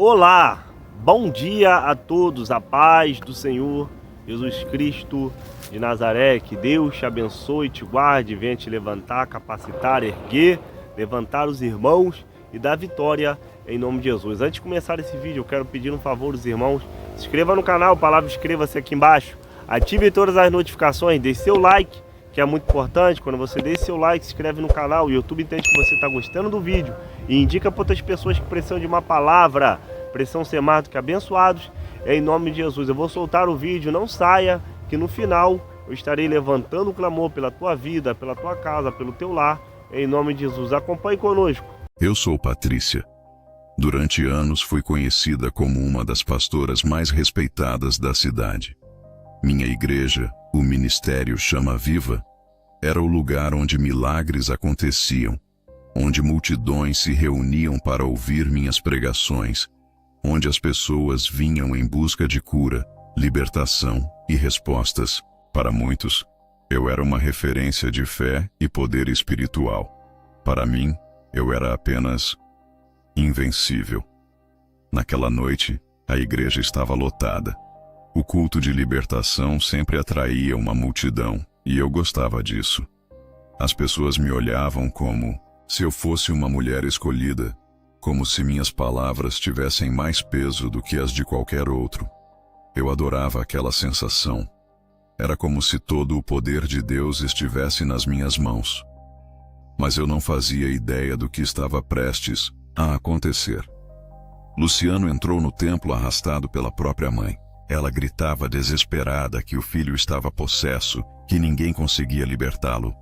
Olá, bom dia a todos, a paz do Senhor Jesus Cristo de Nazaré, que Deus te abençoe, te guarde, venha te levantar, capacitar, erguer, levantar os irmãos e dar vitória em nome de Jesus. Antes de começar esse vídeo, eu quero pedir um favor aos irmãos, se inscreva no canal, palavra inscreva-se aqui embaixo, ative todas as notificações, deixe seu like, que é muito importante. Quando você deixa seu like, se inscreve no canal, o YouTube entende que você está gostando do vídeo e indica para outras pessoas que precisam de uma palavra, precisam ser mais do que abençoados, em nome de Jesus. Eu vou soltar o vídeo, não saia, que no final eu estarei levantando o clamor pela tua vida, pela tua casa, pelo teu lar, em nome de Jesus. Acompanhe conosco. Eu sou Patrícia. Durante anos fui conhecida como uma das pastoras mais respeitadas da cidade. Minha igreja, o Ministério Chama Viva, era o lugar onde milagres aconteciam, onde multidões se reuniam para ouvir minhas pregações, onde as pessoas vinham em busca de cura, libertação e respostas. Para muitos, eu era uma referência de fé e poder espiritual. Para mim, eu era apenas invencível. Naquela noite, a igreja estava lotada. O culto de libertação sempre atraía uma multidão, e eu gostava disso. As pessoas me olhavam como se eu fosse uma mulher escolhida, como se minhas palavras tivessem mais peso do que as de qualquer outro. Eu adorava aquela sensação. Era como se todo o poder de Deus estivesse nas minhas mãos. Mas eu não fazia ideia do que estava prestes a acontecer. Luciano entrou no templo arrastado pela própria mãe. Ela gritava desesperada que o filho estava possesso, que ninguém conseguia libertá-lo.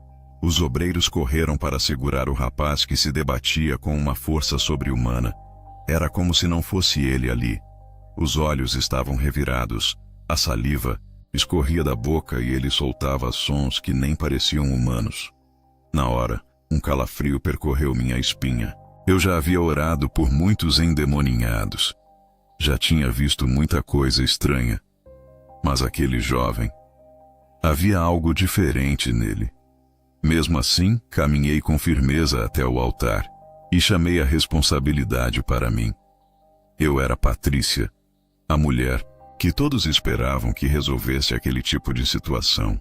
Os obreiros correram para segurar o rapaz que se debatia com uma força sobre-humana. Era como se não fosse ele ali. Os olhos estavam revirados, a saliva escorria da boca e ele soltava sons que nem pareciam humanos. Na hora, um calafrio percorreu minha espinha. Eu já havia orado por muitos endemoninhados. Já tinha visto muita coisa estranha. Mas aquele jovem, havia algo diferente nele. Mesmo assim, caminhei com firmeza até o altar e chamei a responsabilidade para mim. Eu era Patrícia, a mulher que todos esperavam que resolvesse aquele tipo de situação.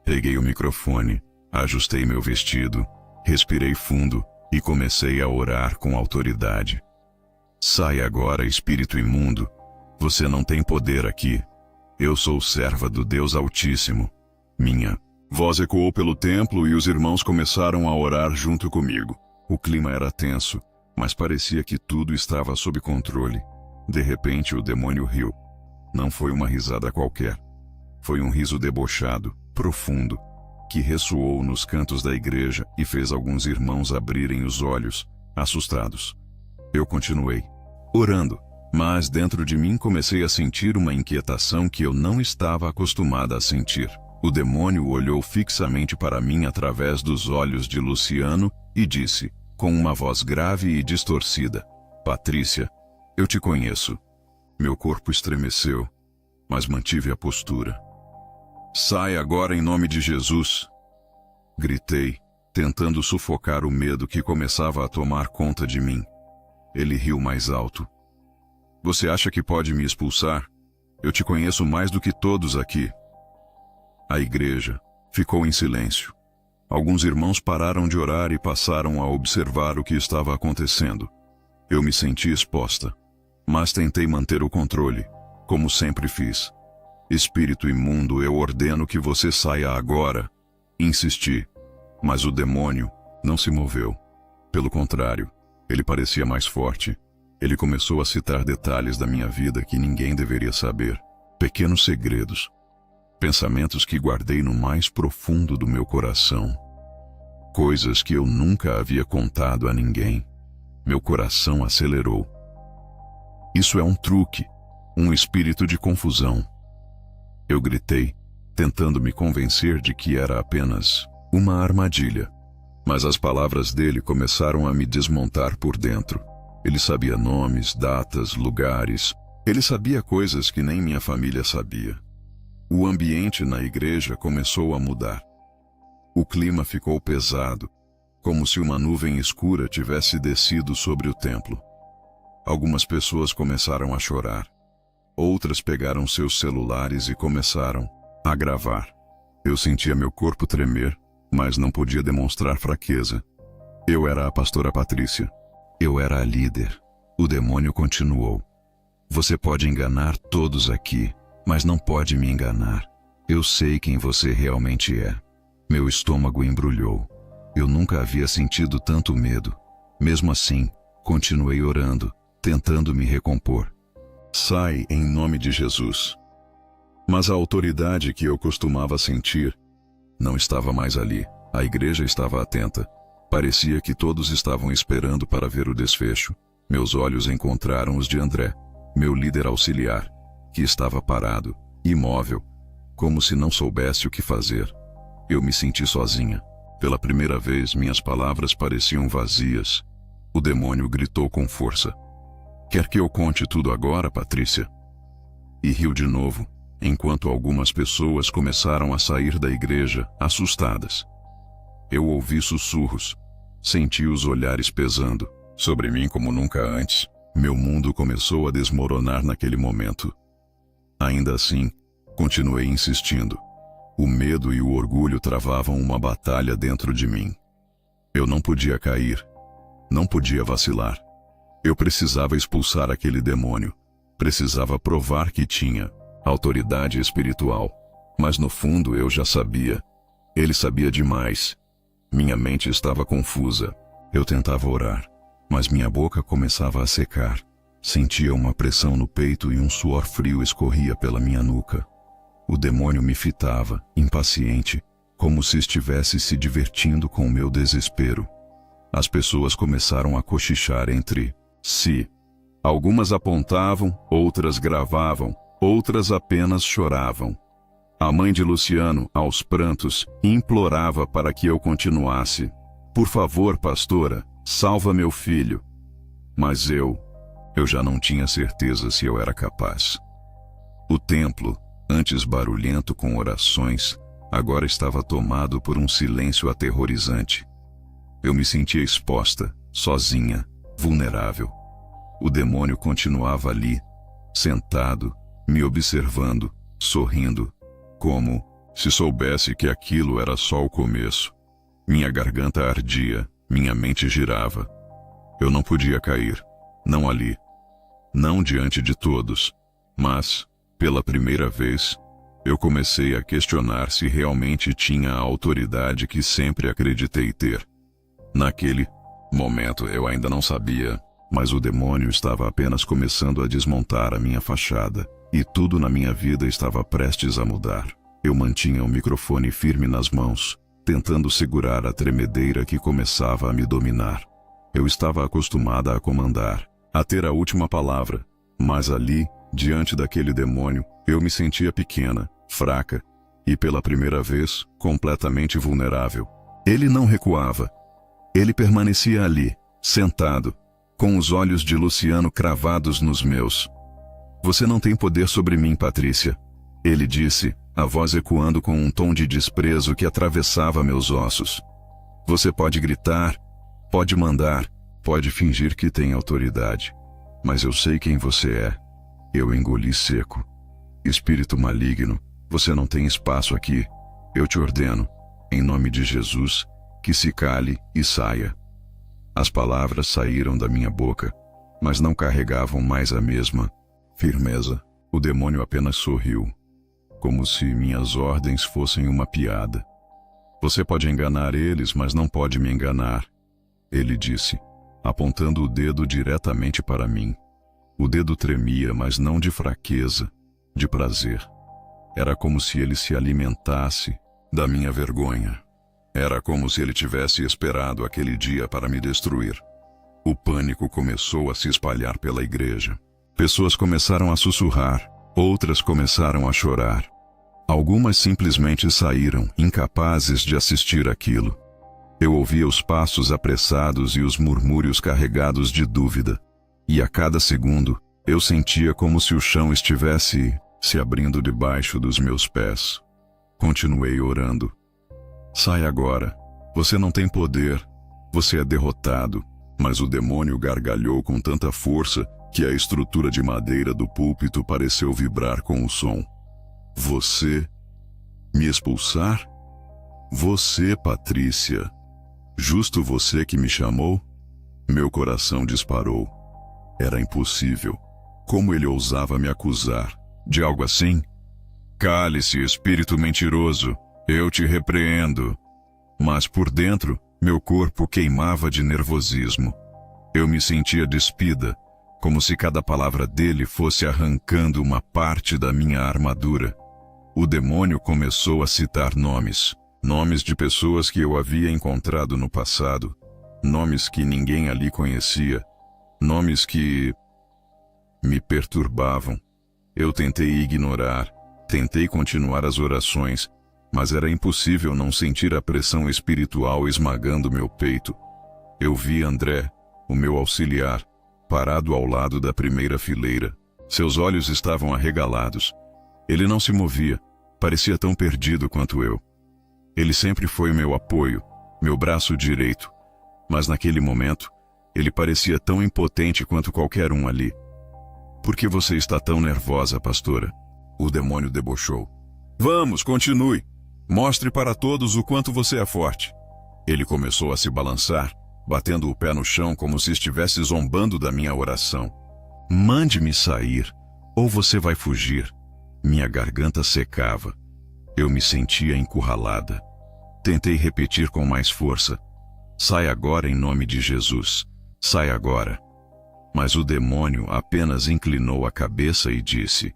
Peguei o microfone, ajustei meu vestido, respirei fundo e comecei a orar com autoridade. Sai agora, espírito imundo. Você não tem poder aqui. Eu sou serva do Deus Altíssimo. Minha voz ecoou pelo templo e os irmãos começaram a orar junto comigo. O clima era tenso, mas parecia que tudo estava sob controle. De repente o demônio riu. Não foi uma risada qualquer. Foi um riso debochado, profundo, que ressoou nos cantos da igreja e fez alguns irmãos abrirem os olhos, assustados. Eu continuei orando, mas dentro de mim comecei a sentir uma inquietação que eu não estava acostumada a sentir. O demônio olhou fixamente para mim através dos olhos de Luciano e disse, com uma voz grave e distorcida: Patrícia, eu te conheço. Meu corpo estremeceu, mas mantive a postura. Sai agora em nome de Jesus! Gritei, tentando sufocar o medo que começava a tomar conta de mim. Ele riu mais alto. Você acha que pode me expulsar? Eu te conheço mais do que todos aqui. A igreja ficou em silêncio. Alguns irmãos pararam de orar e passaram a observar o que estava acontecendo. Eu me senti exposta, mas tentei manter o controle, como sempre fiz. Espírito imundo, eu ordeno que você saia agora. Insisti, mas o demônio não se moveu. Pelo contrário, ele parecia mais forte. Ele começou a citar detalhes da minha vida que ninguém deveria saber. Pequenos segredos. Pensamentos que guardei no mais profundo do meu coração. Coisas que eu nunca havia contado a ninguém. Meu coração acelerou. Isso é um truque, um espírito de confusão. Eu gritei, tentando me convencer de que era apenas uma armadilha. Mas as palavras dele começaram a me desmontar por dentro. Ele sabia nomes, datas, lugares. Ele sabia coisas que nem minha família sabia. O ambiente na igreja começou a mudar. O clima ficou pesado, como se uma nuvem escura tivesse descido sobre o templo. Algumas pessoas começaram a chorar. Outras pegaram seus celulares e começaram a gravar. Eu sentia meu corpo tremer, mas não podia demonstrar fraqueza. Eu era a pastora Patrícia. Eu era a líder. O demônio continuou. Você pode enganar todos aqui, mas não pode me enganar. Eu sei quem você realmente é. Meu estômago embrulhou. Eu nunca havia sentido tanto medo. Mesmo assim, continuei orando, tentando me recompor. Sai em nome de Jesus. Mas a autoridade que eu costumava sentir não estava mais ali. A igreja estava atenta. Parecia que todos estavam esperando para ver o desfecho. Meus olhos encontraram os de André, meu líder auxiliar, que estava parado, imóvel, como se não soubesse o que fazer. Eu me senti sozinha. Pela primeira vez, minhas palavras pareciam vazias. O demônio gritou com força. Quer que eu conte tudo agora, Patrícia? E riu de novo, enquanto algumas pessoas começaram a sair da igreja, assustadas. Eu ouvi sussurros. Senti os olhares pesando sobre mim como nunca antes. Meu mundo começou a desmoronar naquele momento. Ainda assim, continuei insistindo. O medo e o orgulho travavam uma batalha dentro de mim. Eu não podia cair. Não podia vacilar. Eu precisava expulsar aquele demônio. Precisava provar que tinha autoridade espiritual. Mas no fundo eu já sabia. Ele sabia demais. Minha mente estava confusa. Eu tentava orar, mas minha boca começava a secar. Sentia uma pressão no peito e um suor frio escorria pela minha nuca. O demônio me fitava, impaciente, como se estivesse se divertindo com o meu desespero. As pessoas começaram a cochichar entre si. Algumas apontavam, outras gravavam, outras apenas choravam. A mãe de Luciano, aos prantos, implorava para que eu continuasse. Por favor, pastora, salva meu filho. Mas eu já não tinha certeza se eu era capaz. O templo, antes barulhento com orações, agora estava tomado por um silêncio aterrorizante. Eu me sentia exposta, sozinha, vulnerável. O demônio continuava ali, sentado, me observando, sorrindo, como se soubesse que aquilo era só o começo. Minha garganta ardia, minha mente girava. Eu não podia cair, não ali, não diante de todos, mas, pela primeira vez, eu comecei a questionar se realmente tinha a autoridade que sempre acreditei ter. Naquele momento eu ainda não sabia, mas o demônio estava apenas começando a desmontar a minha fachada, e tudo na minha vida estava prestes a mudar. Eu mantinha o microfone firme nas mãos, tentando segurar a tremedeira que começava a me dominar. Eu estava acostumada a comandar, a ter a última palavra, mas ali, diante daquele demônio, eu me sentia pequena, fraca, e pela primeira vez, completamente vulnerável. Ele não recuava. Ele permanecia ali, sentado, com os olhos de Luciano cravados nos meus. Você não tem poder sobre mim, Patrícia, ele disse, a voz ecoando com um tom de desprezo que atravessava meus ossos. Você pode gritar, pode mandar, pode fingir que tem autoridade, mas eu sei quem você é. Eu engoli seco. Espírito maligno, você não tem espaço aqui. Eu te ordeno, em nome de Jesus, que se cale e saia. As palavras saíram da minha boca, mas não carregavam mais a mesma firmeza. O demônio apenas sorriu, como se minhas ordens fossem uma piada. Você pode enganar eles, mas não pode me enganar, ele disse, apontando o dedo diretamente para mim. O dedo tremia, mas não de fraqueza, de prazer. Era como se ele se alimentasse da minha vergonha. Era como se ele tivesse esperado aquele dia para me destruir. O pânico começou a se espalhar pela igreja. Pessoas começaram a sussurrar, outras começaram a chorar. Algumas simplesmente saíram, incapazes de assistir aquilo. Eu ouvia os passos apressados e os murmúrios carregados de dúvida. E a cada segundo, eu sentia como se o chão estivesse se abrindo debaixo dos meus pés. Continuei orando. Sai agora. Você não tem poder. Você é derrotado. Mas o demônio gargalhou com tanta força que a estrutura de madeira do púlpito pareceu vibrar com o som. Você me expulsar? Você, Patrícia? Justo você que me chamou? Meu coração disparou. Era impossível. Como ele ousava me acusar de algo assim? Cale-se, espírito mentiroso. Eu te repreendo. Mas por dentro, meu corpo queimava de nervosismo. Eu me sentia despida, como se cada palavra dele fosse arrancando uma parte da minha armadura. O demônio começou a citar nomes de pessoas que eu havia encontrado no passado, nomes que ninguém ali conhecia, nomes que me perturbavam. Eu tentei ignorar, tentei continuar as orações, mas era impossível não sentir a pressão espiritual esmagando meu peito. Eu vi André, o meu auxiliar, parado ao lado da primeira fileira. Seus olhos estavam arregalados. Ele não se movia, parecia tão perdido quanto eu. Ele sempre foi meu apoio, meu braço direito, mas naquele momento, ele parecia tão impotente quanto qualquer um ali. Por que você está tão nervosa, pastora? O demônio debochou. Vamos, continue. Mostre para todos o quanto você é forte. Ele começou a se balançar, batendo o pé no chão como se estivesse zombando da minha oração. Mande-me sair, ou você vai fugir. Minha garganta secava. Eu me sentia encurralada. Tentei repetir com mais força. Sai agora em nome de Jesus. Sai agora. Mas o demônio apenas inclinou a cabeça e disse: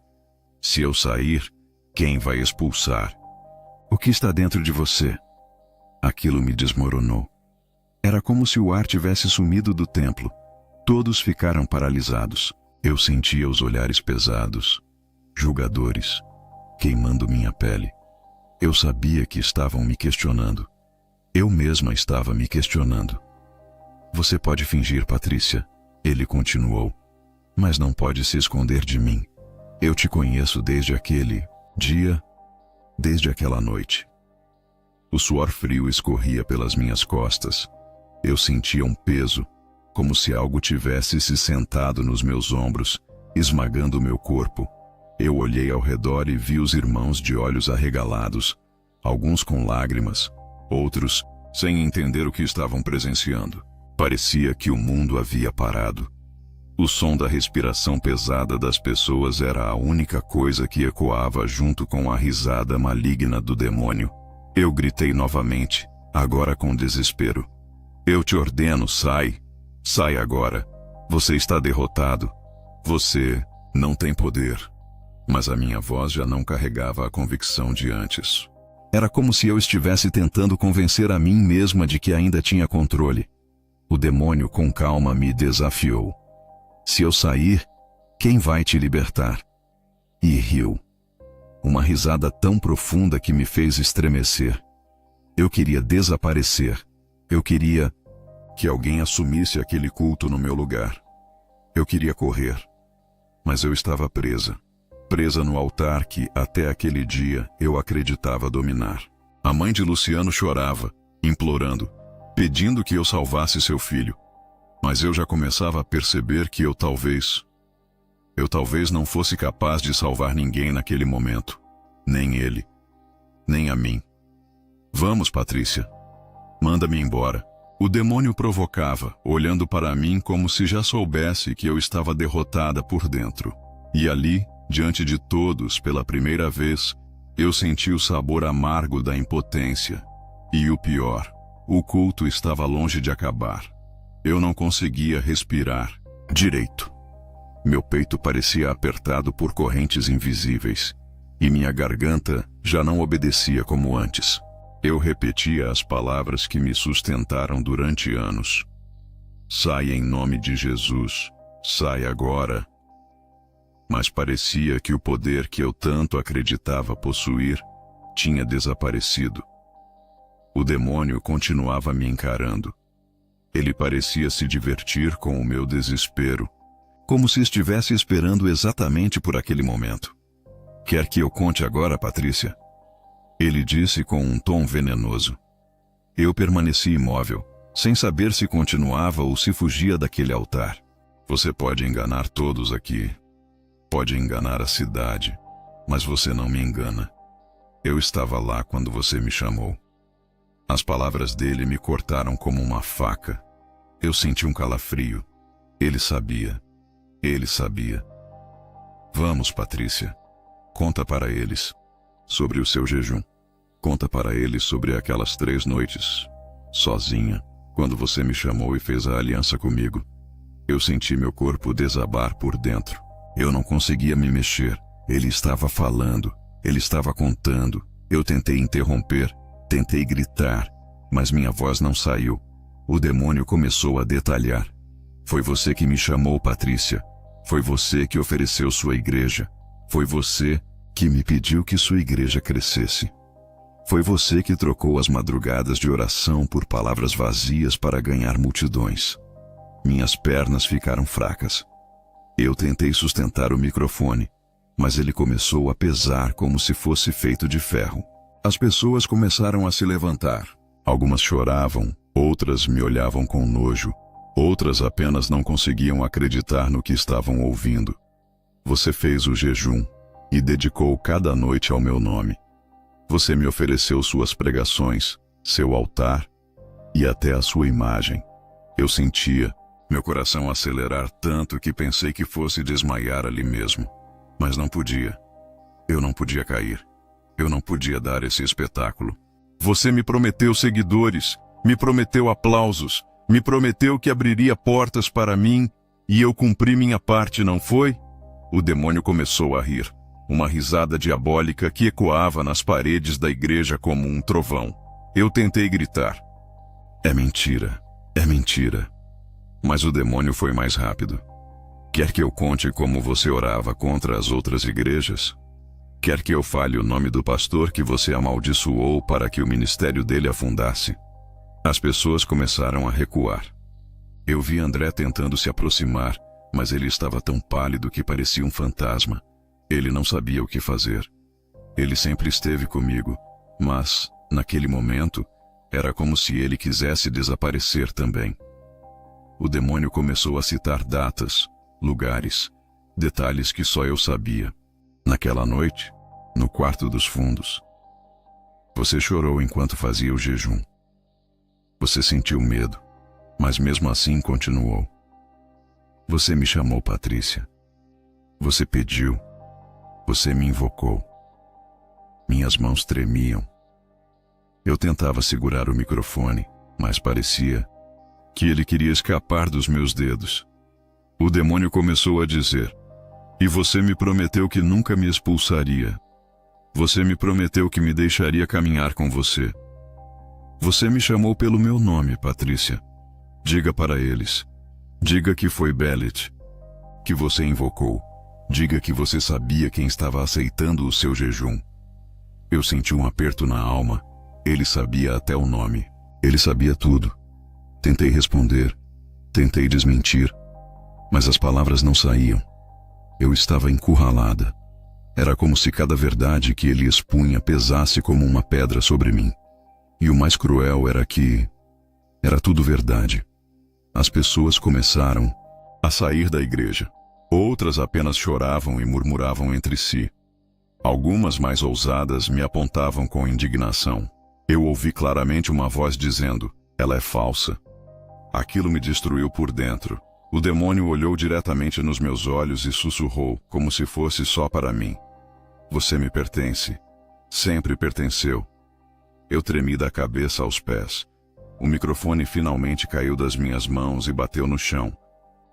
se eu sair, quem vai expulsar? O que está dentro de você? Aquilo me desmoronou. Era como se o ar tivesse sumido do templo. Todos ficaram paralisados. Eu sentia os olhares pesados, julgadores, queimando minha pele. Eu sabia que estavam me questionando. Eu mesma estava me questionando. Você pode fingir, Patrícia, ele continuou, mas não pode se esconder de mim. Eu te conheço desde aquele dia, desde aquela noite. O suor frio escorria pelas minhas costas. Eu sentia um peso, como se algo tivesse se sentado nos meus ombros, esmagando meu corpo. Eu olhei ao redor e vi os irmãos de olhos arregalados, alguns com lágrimas, outros sem entender o que estavam presenciando. Parecia que o mundo havia parado. O som da respiração pesada das pessoas era a única coisa que ecoava junto com a risada maligna do demônio. Eu gritei novamente, agora com desespero. Eu te ordeno, sai. Sai agora. Você está derrotado. Você não tem poder. Mas a minha voz já não carregava a convicção de antes. Era como se eu estivesse tentando convencer a mim mesma de que ainda tinha controle. O demônio com calma me desafiou. Se eu sair, quem vai te libertar? E riu. Uma risada tão profunda que me fez estremecer. Eu queria desaparecer. Eu queria que alguém assumisse aquele culto no meu lugar. Eu queria correr. Mas eu estava presa. Presa no altar que, até aquele dia, eu acreditava dominar. A mãe de Luciano chorava, implorando, pedindo que eu salvasse seu filho. Mas eu já começava a perceber que eu talvez não fosse capaz de salvar ninguém naquele momento. Nem ele, nem a mim. Vamos, Patrícia. Manda-me embora. O demônio provocava, olhando para mim como se já soubesse que eu estava derrotada por dentro. E ali, diante de todos, pela primeira vez, eu senti o sabor amargo da impotência. E o pior, o culto estava longe de acabar. Eu não conseguia respirar direito. Meu peito parecia apertado por correntes invisíveis, e minha garganta já não obedecia como antes. Eu repetia as palavras que me sustentaram durante anos. Sai em nome de Jesus, sai agora. Mas parecia que o poder que eu tanto acreditava possuir tinha desaparecido. O demônio continuava me encarando. Ele parecia se divertir com o meu desespero, como se estivesse esperando exatamente por aquele momento. Quer que eu conte agora, Patrícia? Ele disse com um tom venenoso. Eu permaneci imóvel, sem saber se continuava ou se fugia daquele altar. Você pode enganar todos aqui. Pode enganar a cidade, mas você não me engana. Eu estava lá quando você me chamou. As palavras dele me cortaram como uma faca. Eu senti um calafrio. Ele sabia. Ele sabia. Vamos, Patrícia. Conta para eles sobre o seu jejum. Conta para eles sobre aquelas 3 noites, sozinha, quando você me chamou e fez a aliança comigo. Eu senti meu corpo desabar por dentro. Eu não conseguia me mexer. Ele estava falando. Ele estava contando. Eu tentei interromper. Tentei gritar. Mas minha voz não saiu. O demônio começou a detalhar. Foi você que me chamou, Patrícia. Foi você que ofereceu sua igreja. Foi você que me pediu que sua igreja crescesse. Foi você que trocou as madrugadas de oração por palavras vazias para ganhar multidões. Minhas pernas ficaram fracas. Eu tentei sustentar o microfone, mas ele começou a pesar como se fosse feito de ferro. As pessoas começaram a se levantar. Algumas choravam, outras me olhavam com nojo, outras apenas não conseguiam acreditar no que estavam ouvindo. Você fez o jejum e dedicou cada noite ao meu nome. Você me ofereceu suas pregações, seu altar e até a sua imagem. Eu sentia meu coração acelerar tanto que pensei que fosse desmaiar ali mesmo. Mas não podia. Eu não podia cair. Eu não podia dar esse espetáculo. Você me prometeu seguidores, me prometeu aplausos, me prometeu que abriria portas para mim e eu cumpri minha parte, não foi? O demônio começou a rir. Uma risada diabólica que ecoava nas paredes da igreja como um trovão. Eu tentei gritar. É mentira, é mentira. Mas o demônio foi mais rápido. Quer que eu conte como você orava contra as outras igrejas? Quer que eu fale o nome do pastor que você amaldiçoou para que o ministério dele afundasse? As pessoas começaram a recuar. Eu vi André tentando se aproximar, mas ele estava tão pálido que parecia um fantasma. Ele não sabia o que fazer. Ele sempre esteve comigo, mas, naquele momento, era como se ele quisesse desaparecer também. O demônio começou a citar datas, lugares, detalhes que só eu sabia. Naquela noite, no quarto dos fundos, você chorou enquanto fazia o jejum. Você sentiu medo, mas mesmo assim continuou. Você me chamou, Patrícia. Você pediu. Você me invocou. Minhas mãos tremiam. Eu tentava segurar o microfone, mas parecia que ele queria escapar dos meus dedos. O demônio começou a dizer: "E você me prometeu que nunca me expulsaria. Você me prometeu que me deixaria caminhar com você. Você me chamou pelo meu nome, Patrícia. Diga para eles. Diga que foi Belit, que você invocou. Diga que você sabia quem estava aceitando o seu jejum." Eu senti um aperto na alma. Ele sabia até o nome. Ele sabia tudo. Tentei responder. Tentei desmentir. Mas as palavras não saíam. Eu estava encurralada. Era como se cada verdade que ele expunha pesasse como uma pedra sobre mim. E o mais cruel era que era tudo verdade. As pessoas começaram a sair da igreja. Outras apenas choravam e murmuravam entre si. Algumas mais ousadas me apontavam com indignação. Eu ouvi claramente uma voz dizendo: "Ela é falsa." Aquilo me destruiu por dentro. O demônio olhou diretamente nos meus olhos e sussurrou, como se fosse só para mim: "Você me pertence. Sempre pertenceu." Eu tremi da cabeça aos pés. O microfone finalmente caiu das minhas mãos e bateu no chão,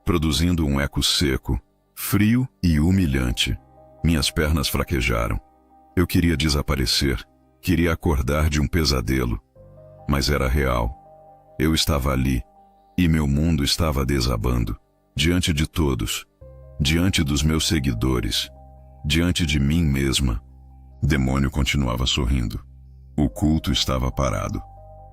produzindo um eco seco, frio e humilhante. Minhas pernas fraquejaram. Eu queria desaparecer, queria acordar de um pesadelo. Mas era real. Eu estava ali, e meu mundo estava desabando. Diante de todos, diante dos meus seguidores, diante de mim mesma. O demônio continuava sorrindo. O culto estava parado.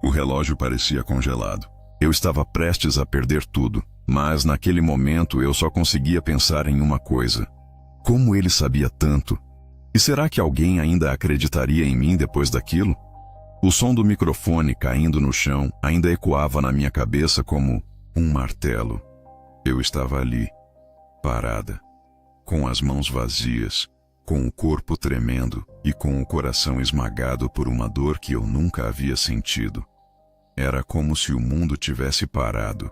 O relógio parecia congelado. Eu estava prestes a perder tudo, mas naquele momento eu só conseguia pensar em uma coisa: como ele sabia tanto? E será que alguém ainda acreditaria em mim depois daquilo? O som do microfone caindo no chão ainda ecoava na minha cabeça como um martelo. Eu estava ali, parada, com as mãos vazias, com o corpo tremendo e com o coração esmagado por uma dor que eu nunca havia sentido. Era como se o mundo tivesse parado,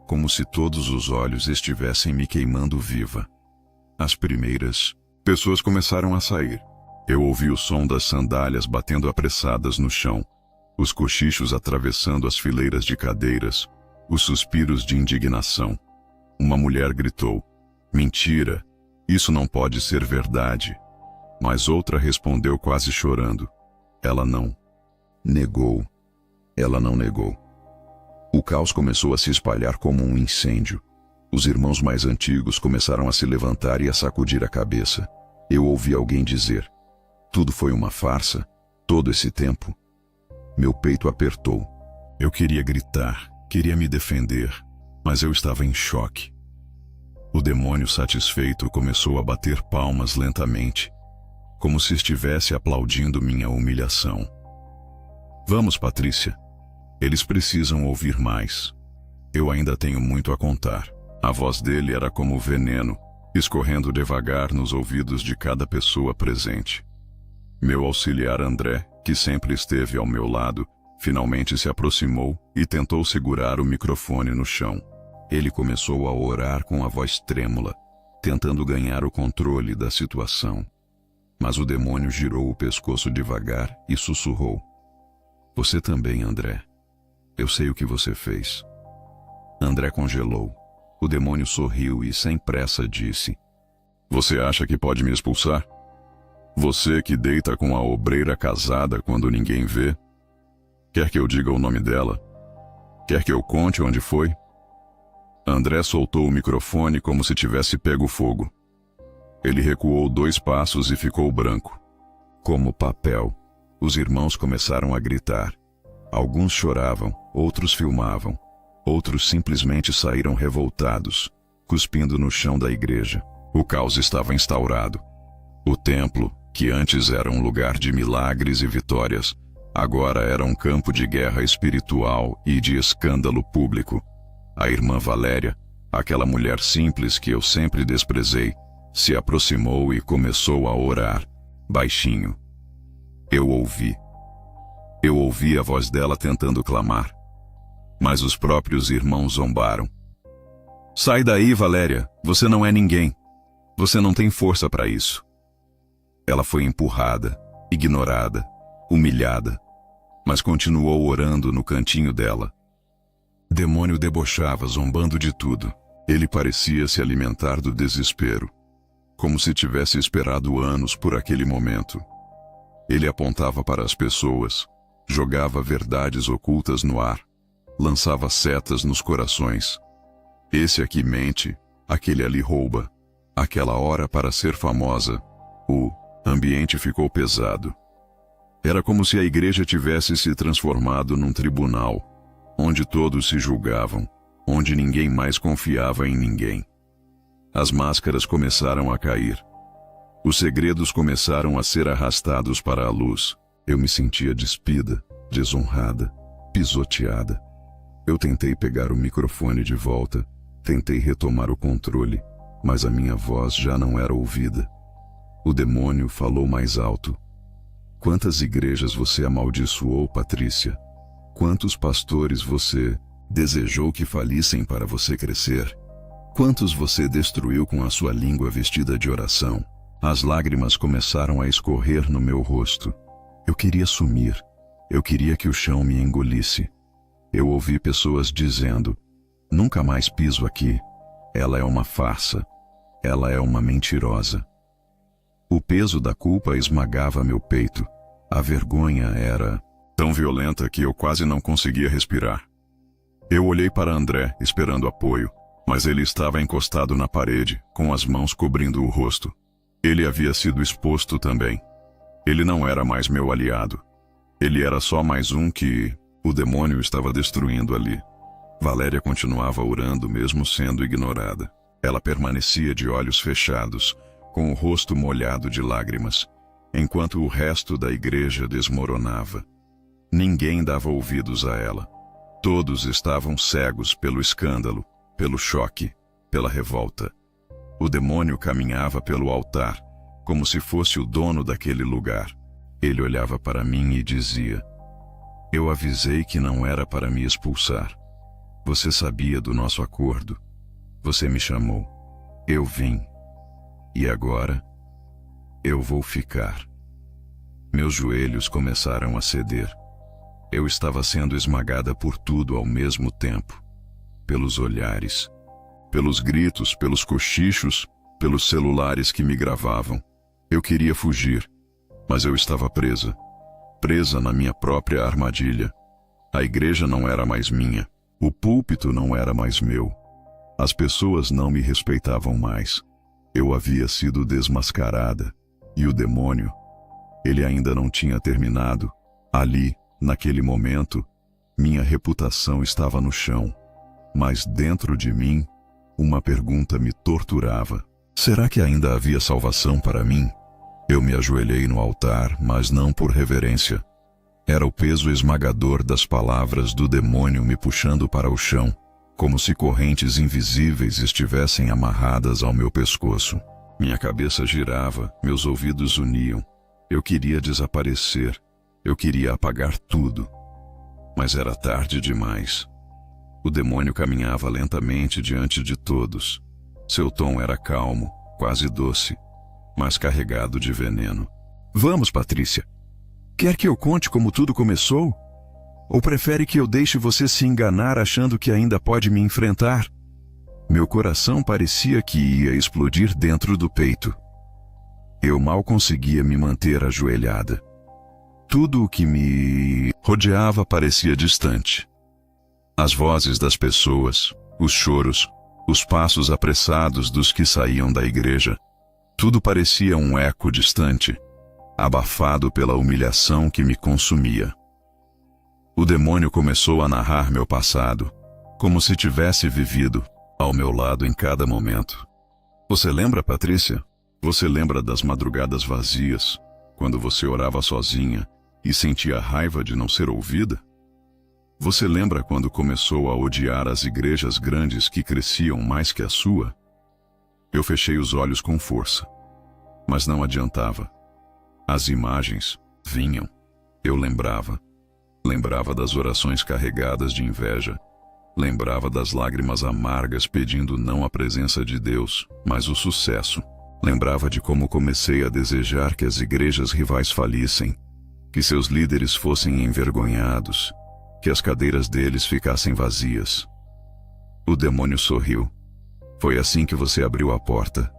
como se todos os olhos estivessem me queimando viva. As primeiras pessoas começaram a sair. Eu ouvi o som das sandálias batendo apressadas no chão, os cochichos atravessando as fileiras de cadeiras, os suspiros de indignação. Uma mulher gritou: "Mentira! Isso não pode ser verdade." Mas outra respondeu quase chorando: "Ela não negou. Ela não negou." O caos começou a se espalhar como um incêndio. Os irmãos mais antigos começaram a se levantar e a sacudir a cabeça. Eu ouvi alguém dizer: "Tudo foi uma farsa? Todo esse tempo?" Meu peito apertou. Eu queria gritar, queria me defender, mas eu estava em choque. O demônio satisfeito começou a bater palmas lentamente, como se estivesse aplaudindo minha humilhação. "Vamos, Patrícia. Eles precisam ouvir mais. Eu ainda tenho muito a contar." A voz dele era como veneno, escorrendo devagar nos ouvidos de cada pessoa presente. Meu auxiliar André, que sempre esteve ao meu lado, finalmente se aproximou e tentou segurar o microfone no chão. Ele começou a orar com a voz trêmula, tentando ganhar o controle da situação. Mas o demônio girou o pescoço devagar e sussurrou: "Você também, André. Eu sei o que você fez." André congelou. O demônio sorriu e sem pressa disse: "Você acha que pode me expulsar? Você que deita com a obreira casada quando ninguém vê? Quer que eu diga o nome dela? Quer que eu conte onde foi?" André soltou o microfone como se tivesse pego fogo. Ele recuou 2 passos e ficou branco, como papel. Os irmãos começaram a gritar. Alguns choravam, outros filmavam, outros simplesmente saíram revoltados, cuspindo no chão da igreja. O caos estava instaurado. O templo, que antes era um lugar de milagres e vitórias, agora era um campo de guerra espiritual e de escândalo público. A irmã Valéria, aquela mulher simples que eu sempre desprezei, se aproximou e começou a orar, baixinho. Eu ouvi. Eu ouvi a voz dela tentando clamar. Mas os próprios irmãos zombaram. "Sai daí, Valéria, você não é ninguém. Você não tem força para isso." Ela foi empurrada, ignorada, humilhada, mas continuou orando no cantinho dela. Demônio debochava, zombando de tudo. Ele parecia se alimentar do desespero, como se tivesse esperado anos por aquele momento. Ele apontava para as pessoas, jogava verdades ocultas no ar, lançava setas nos corações. Esse aqui mente, aquele ali rouba. Aquela hora para ser famosa. O ambiente ficou pesado. Era como se a igreja tivesse se transformado num tribunal, onde todos se julgavam, onde ninguém mais confiava em ninguém. As máscaras começaram a cair. Os segredos começaram a ser arrastados para a luz. Eu me sentia despida, desonrada, pisoteada. Eu tentei pegar o microfone de volta, tentei retomar o controle, mas a minha voz já não era ouvida. O demônio falou mais alto: "Quantas igrejas você amaldiçoou, Patrícia? Quantos pastores você desejou que falissem para você crescer? Quantos você destruiu com a sua língua vestida de oração?" As lágrimas começaram a escorrer no meu rosto. Eu queria sumir. Eu queria que o chão me engolisse. Eu ouvi pessoas dizendo: "Nunca mais piso aqui. Ela é uma farsa. Ela é uma mentirosa." O peso da culpa esmagava meu peito. A vergonha era tão violenta que eu quase não conseguia respirar. Eu olhei para André, esperando apoio, mas ele estava encostado na parede, com as mãos cobrindo o rosto. Ele havia sido exposto também. Ele não era mais meu aliado. Ele era só mais um que o demônio estava destruindo ali. Valéria continuava orando mesmo sendo ignorada. Ela permanecia de olhos fechados, com o rosto molhado de lágrimas, enquanto o resto da igreja desmoronava. Ninguém dava ouvidos a ela. Todos estavam cegos pelo escândalo, pelo choque, pela revolta. O demônio caminhava pelo altar, como se fosse o dono daquele lugar. Ele olhava para mim e dizia: "Eu avisei que não era para me expulsar. Você sabia do nosso acordo. Você me chamou. Eu vim. E agora? Eu vou ficar." Meus joelhos começaram a ceder. Eu estava sendo esmagada por tudo ao mesmo tempo. Pelos olhares, pelos gritos, pelos cochichos, pelos celulares que me gravavam. Eu queria fugir, mas eu estava presa. Presa na minha própria armadilha. A igreja não era mais minha. O púlpito não era mais meu. As pessoas não me respeitavam mais. Eu havia sido desmascarada. E o demônio, ele ainda não tinha terminado. Ali, naquele momento, minha reputação estava no chão. Mas dentro de mim, uma pergunta me torturava. Será que ainda havia salvação para mim? Eu me ajoelhei no altar, mas não por reverência. Era o peso esmagador das palavras do demônio me puxando para o chão, como se correntes invisíveis estivessem amarradas ao meu pescoço. Minha cabeça girava, meus ouvidos uniam. Eu queria desaparecer. Eu queria apagar tudo. Mas era tarde demais. O demônio caminhava lentamente diante de todos. Seu tom era calmo, quase doce, mas carregado de veneno. "Vamos, Patrícia. Quer que eu conte como tudo começou? Ou prefere que eu deixe você se enganar achando que ainda pode me enfrentar?" Meu coração parecia que ia explodir dentro do peito. Eu mal conseguia me manter ajoelhada. Tudo o que me rodeava parecia distante. As vozes das pessoas, os choros, os passos apressados dos que saíam da igreja. Tudo parecia um eco distante, abafado pela humilhação que me consumia. O demônio começou a narrar meu passado, como se tivesse vivido ao meu lado em cada momento. "Você lembra, Patrícia? Você lembra das madrugadas vazias, quando você orava sozinha e sentia raiva de não ser ouvida? Você lembra quando começou a odiar as igrejas grandes que cresciam mais que a sua?" Eu fechei os olhos com força, mas não adiantava. As imagens vinham. Eu lembrava. Lembrava das orações carregadas de inveja. Lembrava das lágrimas amargas pedindo não a presença de Deus, mas o sucesso. Lembrava de como comecei a desejar que as igrejas rivais falissem, que seus líderes fossem envergonhados, que as cadeiras deles ficassem vazias. O demônio sorriu. "Foi assim que você abriu a porta.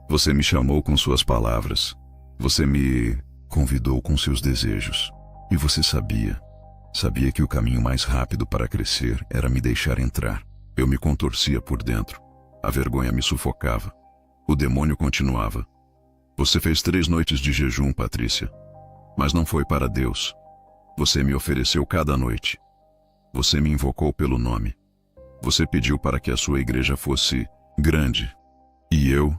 Você me chamou com suas palavras. Você me convidou com seus desejos. E você sabia que o caminho mais rápido para crescer era me deixar entrar." Eu me contorcia por dentro. A vergonha me sufocava. O demônio continuava. "Você fez 3 noites de jejum, Patrícia. Mas não foi para Deus. Você me ofereceu cada noite. Você me invocou pelo nome. Você pediu para que a sua igreja fosse grande. E eu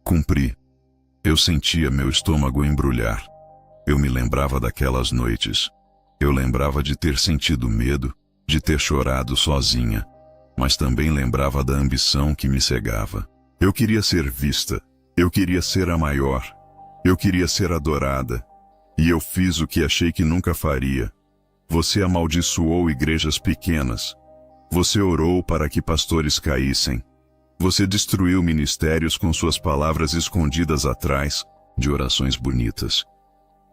cumpri." Eu sentia meu estômago embrulhar. Eu me lembrava daquelas noites. Eu lembrava de ter sentido medo, de ter chorado sozinha, mas também lembrava da ambição que me cegava. Eu queria ser vista. Eu queria ser a maior. Eu queria ser adorada. E eu fiz o que achei que nunca faria. Você amaldiçoou igrejas pequenas. Você orou para que pastores caíssem. Você destruiu ministérios com suas palavras escondidas atrás de orações bonitas.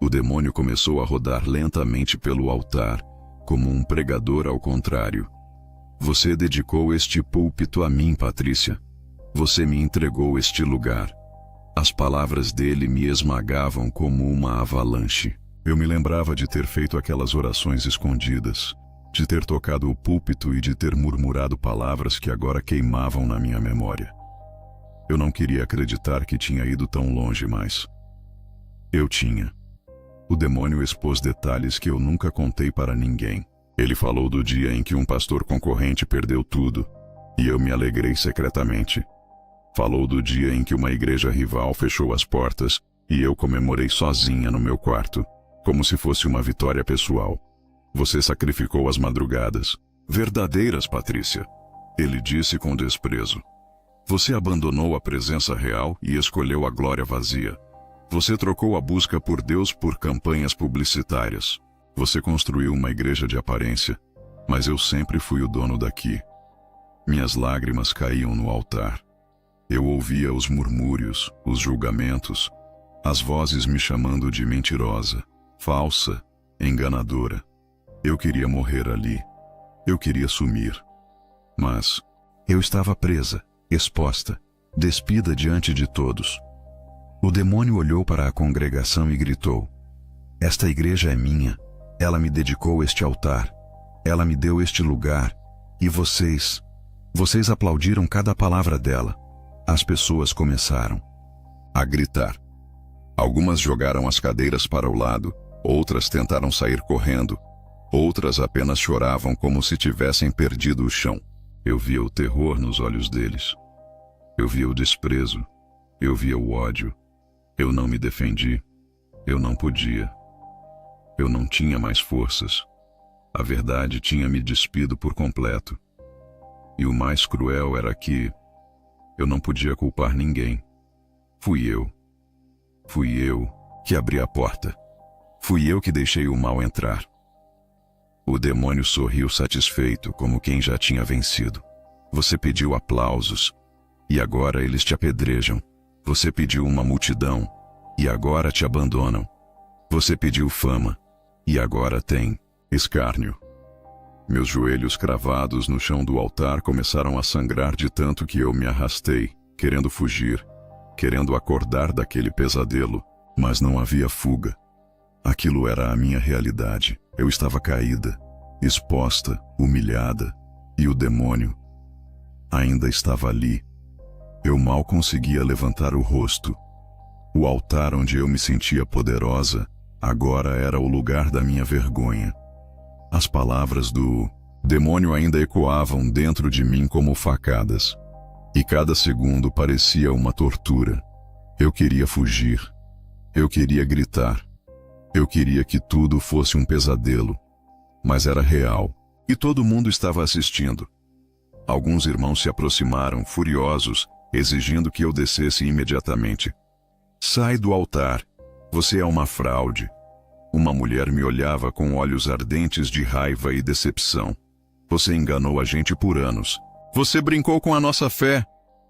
O demônio começou a rodar lentamente pelo altar, como um pregador ao contrário. "Você dedicou este púlpito a mim, Patrícia. Você me entregou este lugar." As palavras dele me esmagavam como uma avalanche. Eu me lembrava de ter feito aquelas orações escondidas, de ter tocado o púlpito e de ter murmurado palavras que agora queimavam na minha memória. Eu não queria acreditar que tinha ido tão longe mais. Eu tinha. O demônio expôs detalhes que eu nunca contei para ninguém. Ele falou do dia em que um pastor concorrente perdeu tudo, e eu me alegrei secretamente. Falou do dia em que uma igreja rival fechou as portas, e eu comemorei sozinha no meu quarto, como se fosse uma vitória pessoal. "Você sacrificou as madrugadas. Verdadeiras, Patrícia." Ele disse com desprezo. Você abandonou a presença real e escolheu a glória vazia. Você trocou a busca por Deus por campanhas publicitárias. Você construiu uma igreja de aparência, mas eu sempre fui o dono daqui. Minhas lágrimas caíam no altar. Eu ouvia os murmúrios, os julgamentos, as vozes me chamando de mentirosa, falsa, enganadora. Eu queria morrer ali. Eu queria sumir. Mas eu estava presa, exposta, despida diante de todos. O demônio olhou para a congregação e gritou: "Esta igreja é minha. Ela me dedicou este altar. Ela me deu este lugar. E vocês aplaudiram cada palavra dela." As pessoas começaram a gritar. Algumas jogaram as cadeiras para o lado, outras tentaram sair correndo, outras apenas choravam como se tivessem perdido o chão. Eu via o terror nos olhos deles. Eu via o desprezo. Eu via o ódio. Eu não me defendi. Eu não podia. Eu não tinha mais forças. A verdade tinha me despido por completo. E o mais cruel era que eu não podia culpar ninguém. Fui eu. Fui eu que abri a porta. Fui eu que deixei o mal entrar. O demônio sorriu satisfeito, como quem já tinha vencido. Você pediu aplausos, e agora eles te apedrejam. Você pediu uma multidão, e agora te abandonam. Você pediu fama, e agora tem escárnio. Meus joelhos cravados no chão do altar começaram a sangrar de tanto que eu me arrastei, querendo fugir, querendo acordar daquele pesadelo, mas não havia fuga. Aquilo era a minha realidade. Eu estava caída, exposta, humilhada, e o demônio ainda estava ali. Eu mal conseguia levantar o rosto. O altar onde eu me sentia poderosa, agora era o lugar da minha vergonha. As palavras do demônio ainda ecoavam dentro de mim como facadas. E cada segundo parecia uma tortura. Eu queria fugir. Eu queria gritar. Eu queria que tudo fosse um pesadelo. Mas era real. E todo mundo estava assistindo. Alguns irmãos se aproximaram, furiosos, exigindo que eu descesse imediatamente. "Sai do altar. Você é uma fraude." Uma mulher me olhava com olhos ardentes de raiva e decepção. "Você enganou a gente por anos. Você brincou com a nossa fé."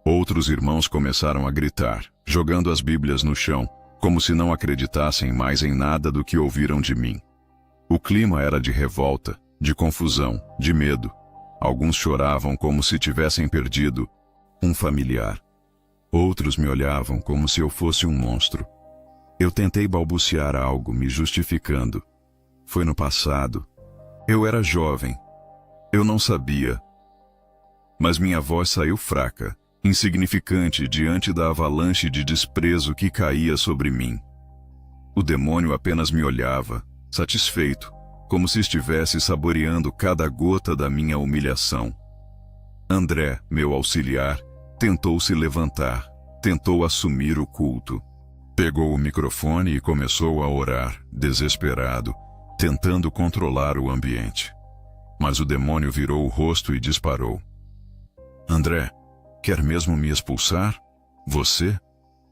Outros irmãos começaram a gritar, jogando as Bíblias no chão, como se não acreditassem mais em nada do que ouviram de mim. O clima era de revolta, de confusão, de medo. Alguns choravam como se tivessem perdido um familiar. Outros me olhavam como se eu fosse um monstro. Eu tentei balbuciar algo, me justificando. Foi no passado. Eu era jovem. Eu não sabia. Mas minha voz saiu fraca, insignificante diante da avalanche de desprezo que caía sobre mim. O demônio apenas me olhava, satisfeito, como se estivesse saboreando cada gota da minha humilhação. André, meu auxiliar, tentou se levantar, tentou assumir o culto. Pegou o microfone e começou a orar, desesperado, tentando controlar o ambiente. Mas o demônio virou o rosto e disparou. "André, quer mesmo me expulsar? Você,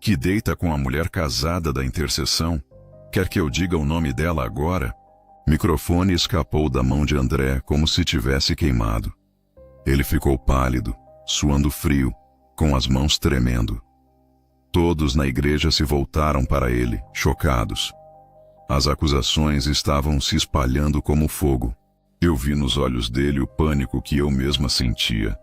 que deita com a mulher casada da intercessão, quer que eu diga o nome dela agora?" O microfone escapou da mão de André como se tivesse queimado. Ele ficou pálido, suando frio, com as mãos tremendo. Todos na igreja se voltaram para ele, chocados. As acusações estavam se espalhando como fogo. Eu vi nos olhos dele o pânico que eu mesma sentia.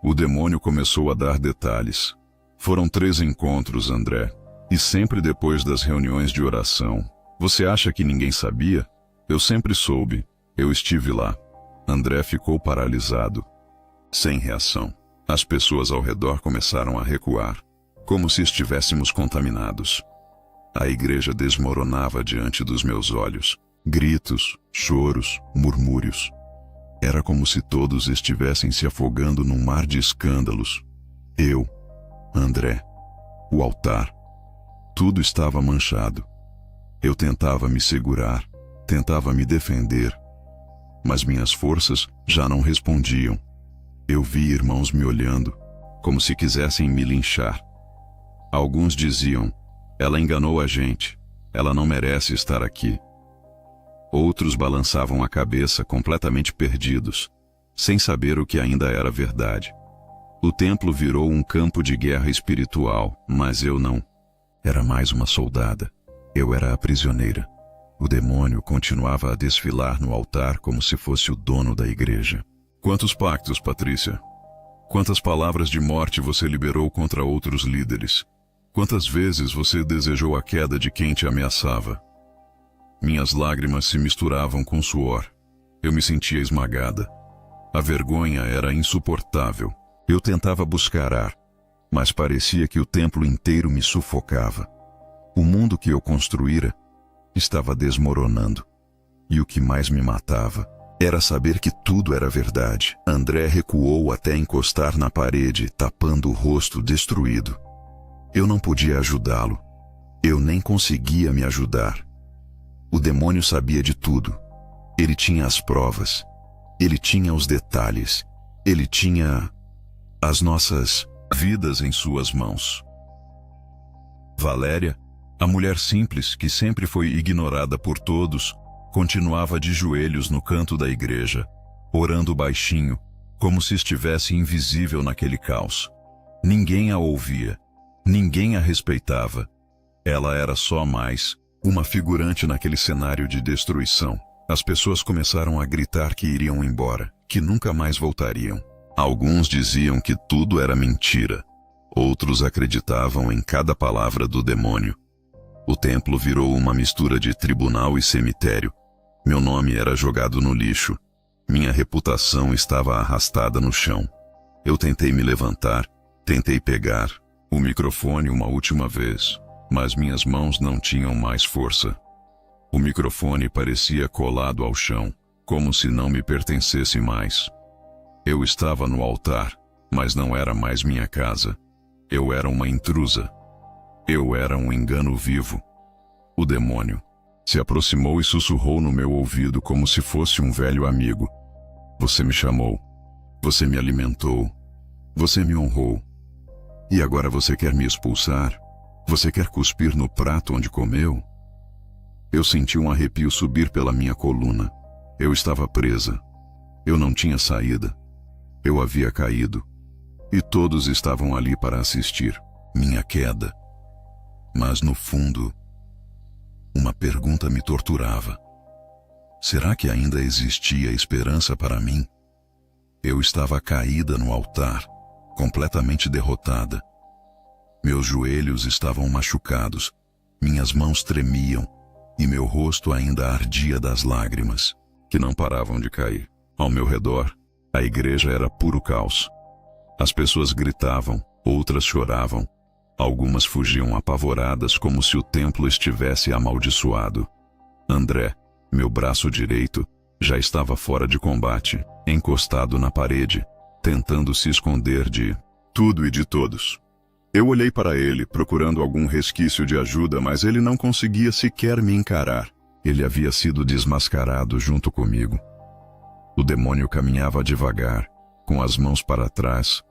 O demônio começou a dar detalhes. "Foram 3 encontros, André, e sempre depois das reuniões de oração. Você acha que ninguém sabia? Eu sempre soube. Eu estive lá." André ficou paralisado, sem reação. As pessoas ao redor começaram a recuar, como se estivéssemos contaminados. A igreja desmoronava diante dos meus olhos. Gritos, choros, murmúrios. Era como se todos estivessem se afogando num mar de escândalos. Eu, André, o altar. Tudo estava manchado. Eu tentava me segurar, tentava me defender, mas minhas forças já não respondiam. Eu vi irmãos me olhando, como se quisessem me linchar. Alguns diziam: ela enganou a gente, ela não merece estar aqui. Outros balançavam a cabeça completamente perdidos, sem saber o que ainda era verdade. O templo virou um campo de guerra espiritual, mas eu não. Era mais uma soldada. Eu era a prisioneira. O demônio continuava a desfilar no altar como se fosse o dono da igreja. Quantos pactos, Patrícia? Quantas palavras de morte você liberou contra outros líderes? Quantas vezes você desejou a queda de quem te ameaçava? Minhas lágrimas se misturavam com suor. Eu me sentia esmagada. A vergonha era insuportável. Eu tentava buscar ar, mas parecia que o templo inteiro me sufocava. O mundo que eu construíra estava desmoronando. E o que mais me matava era saber que tudo era verdade. André recuou até encostar na parede, tapando o rosto destruído. Eu não podia ajudá-lo. Eu nem conseguia me ajudar. O demônio sabia de tudo. Ele tinha as provas. Ele tinha os detalhes. Ele tinha as nossas vidas em suas mãos. Valéria, a mulher simples que sempre foi ignorada por todos, continuava de joelhos no canto da igreja, orando baixinho, como se estivesse invisível naquele caos. Ninguém a ouvia, ninguém a respeitava. Ela era só mais uma figurante naquele cenário de destruição. As pessoas começaram a gritar que iriam embora, que nunca mais voltariam. Alguns diziam que tudo era mentira. Outros acreditavam em cada palavra do demônio. O templo virou uma mistura de tribunal e cemitério. Meu nome era jogado no lixo. Minha reputação estava arrastada no chão. Eu tentei me levantar, tentei pegar o microfone uma última vez, mas minhas mãos não tinham mais força. O microfone parecia colado ao chão, como se não me pertencesse mais. Eu estava no altar, mas não era mais minha casa. Eu era uma intrusa. Eu era um engano vivo. O demônio se aproximou e sussurrou no meu ouvido como se fosse um velho amigo. Você me chamou. Você me alimentou. Você me honrou. E agora você quer me expulsar? Você quer cuspir no prato onde comeu? Eu senti um arrepio subir pela minha coluna. Eu estava presa. Eu não tinha saída. Eu havia caído. E todos estavam ali para assistir minha queda. Mas no fundo, uma pergunta me torturava. Será que ainda existia esperança para mim? Eu estava caída no altar, completamente derrotada. Meus joelhos estavam machucados, minhas mãos tremiam e meu rosto ainda ardia das lágrimas, que não paravam de cair. Ao meu redor, a igreja era puro caos. As pessoas gritavam, outras choravam. Algumas fugiam apavoradas como se o templo estivesse amaldiçoado. André, meu braço direito, já estava fora de combate, encostado na parede, tentando se esconder de tudo e de todos. Eu olhei para ele, procurando algum resquício de ajuda, mas ele não conseguia sequer me encarar. Ele havia sido desmascarado junto comigo. O demônio caminhava devagar, com as mãos para trás,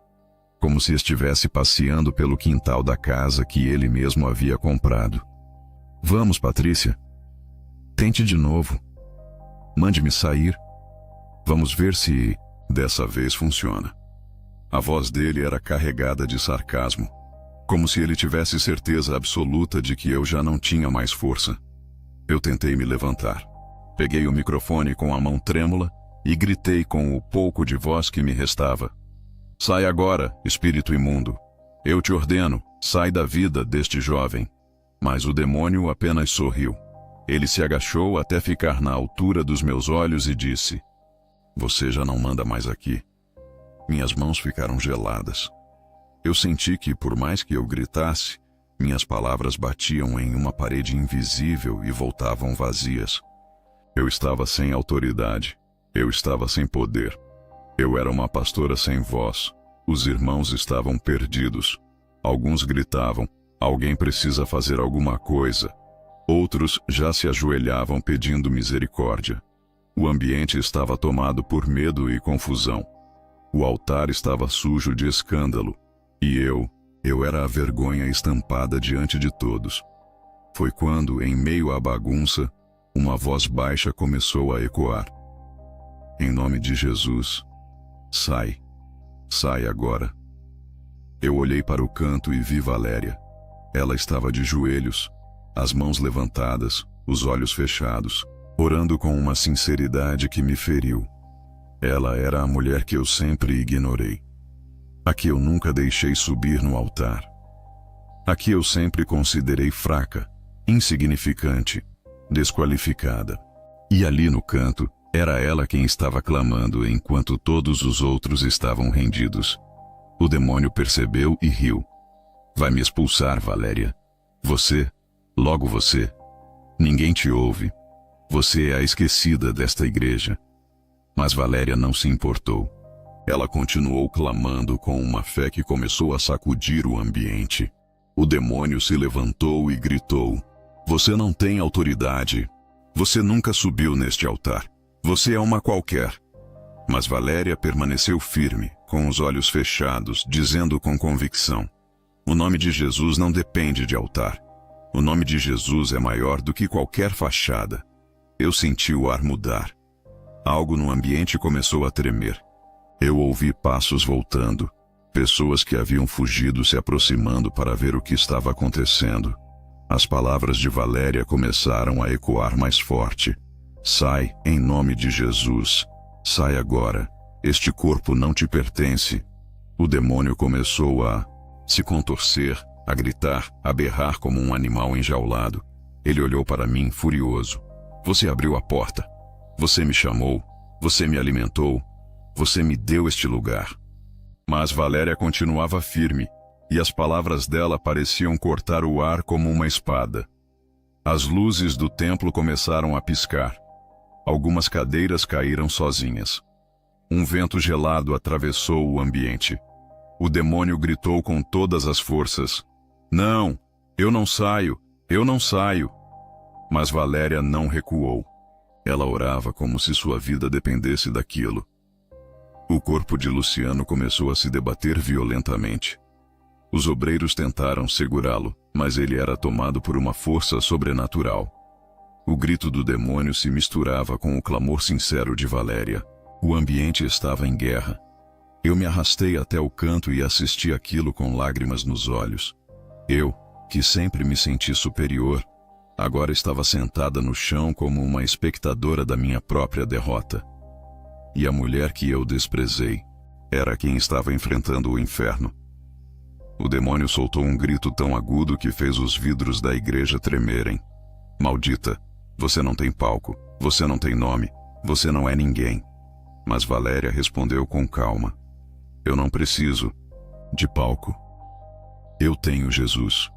como se estivesse passeando pelo quintal da casa que ele mesmo havia comprado. Vamos, Patrícia. Tente de novo. Mande-me sair. Vamos ver se dessa vez funciona. A voz dele era carregada de sarcasmo, como se ele tivesse certeza absoluta de que eu já não tinha mais força. Eu tentei me levantar. Peguei o microfone com a mão trêmula e gritei com o pouco de voz que me restava. Sai agora, espírito imundo. Eu te ordeno, sai da vida deste jovem. Mas o demônio apenas sorriu. Ele se agachou até ficar na altura dos meus olhos e disse: Você já não manda mais aqui. Minhas mãos ficaram geladas. Eu senti que, por mais que eu gritasse, minhas palavras batiam em uma parede invisível e voltavam vazias. Eu estava sem autoridade. Eu estava sem poder. Eu era uma pastora sem voz. Os irmãos estavam perdidos. Alguns gritavam: alguém precisa fazer alguma coisa. Outros já se ajoelhavam pedindo misericórdia. O ambiente estava tomado por medo e confusão. O altar estava sujo de escândalo. E eu era a vergonha estampada diante de todos. Foi quando, em meio à bagunça, uma voz baixa começou a ecoar. Em nome de Jesus, sai, sai agora. Eu olhei para o canto e vi Valéria. Ela estava de joelhos, as mãos levantadas, os olhos fechados, orando com uma sinceridade que me feriu. Ela era a mulher que eu sempre ignorei. A que eu nunca deixei subir no altar. A que eu sempre considerei fraca, insignificante, desqualificada. E ali no canto, era ela quem estava clamando enquanto todos os outros estavam rendidos. O demônio percebeu e riu. Vai me expulsar, Valéria. Você, logo você. Ninguém te ouve. Você é a esquecida desta igreja. Mas Valéria não se importou. Ela continuou clamando com uma fé que começou a sacudir o ambiente. O demônio se levantou e gritou: Você não tem autoridade. Você nunca subiu neste altar. Você é uma qualquer. Mas Valéria permaneceu firme, com os olhos fechados, dizendo com convicção: O nome de Jesus não depende de altar. O nome de Jesus é maior do que qualquer fachada. Eu senti o ar mudar. Algo no ambiente começou a tremer. Eu ouvi passos voltando, pessoas que haviam fugido se aproximando para ver o que estava acontecendo. As palavras de Valéria começaram a ecoar mais forte. Sai, em nome de Jesus. Sai agora. Este corpo não te pertence. O demônio começou a se contorcer, a gritar, a berrar como um animal enjaulado. Ele olhou para mim furioso. Você abriu a porta. Você me chamou. Você me alimentou. Você me deu este lugar. Mas Valéria continuava firme, e as palavras dela pareciam cortar o ar como uma espada. As luzes do templo começaram a piscar. Algumas cadeiras caíram sozinhas. Um vento gelado atravessou o ambiente. O demônio gritou com todas as forças: Não, eu não saio, eu não saio. Mas Valéria não recuou. Ela orava como se sua vida dependesse daquilo. O corpo de Luciano começou a se debater violentamente. Os obreiros tentaram segurá-lo, mas ele era tomado por uma força sobrenatural. O grito do demônio se misturava com o clamor sincero de Valéria. O ambiente estava em guerra. Eu me arrastei até o canto e assisti aquilo com lágrimas nos olhos. Eu, que sempre me senti superior, agora estava sentada no chão como uma espectadora da minha própria derrota. E a mulher que eu desprezei era quem estava enfrentando o inferno. O demônio soltou um grito tão agudo que fez os vidros da igreja tremerem. Maldita, você não tem palco, você não tem nome, você não é ninguém. Mas Valéria respondeu com calma: Eu não preciso de palco. Eu tenho Jesus.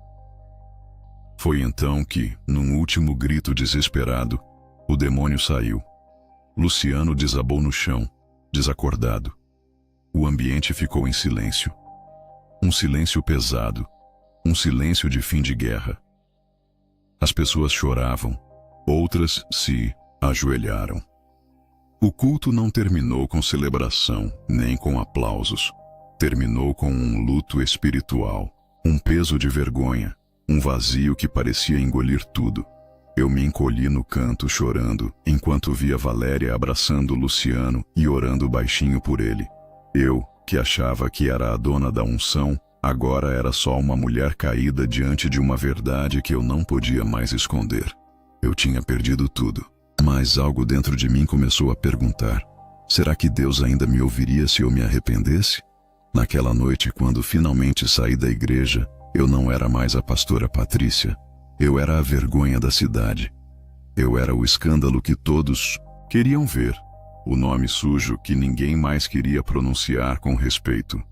Foi então que, num último grito desesperado, o demônio saiu. Luciano desabou no chão, desacordado. O ambiente ficou em silêncio. Um silêncio pesado, um silêncio de fim de guerra. As pessoas choravam, outras se ajoelharam. O culto não terminou com celebração, nem com aplausos. Terminou com um luto espiritual, um peso de vergonha, um vazio que parecia engolir tudo. Eu me encolhi no canto chorando, enquanto via Valéria abraçando Luciano e orando baixinho por ele. Eu, que achava que era a dona da unção, agora era só uma mulher caída diante de uma verdade que eu não podia mais esconder. Eu tinha perdido tudo, mas algo dentro de mim começou a perguntar: será que Deus ainda me ouviria se eu me arrependesse? Naquela noite, quando finalmente saí da igreja, eu não era mais a pastora Patrícia. Eu era a vergonha da cidade. Eu era o escândalo que todos queriam ver. O nome sujo que ninguém mais queria pronunciar com respeito.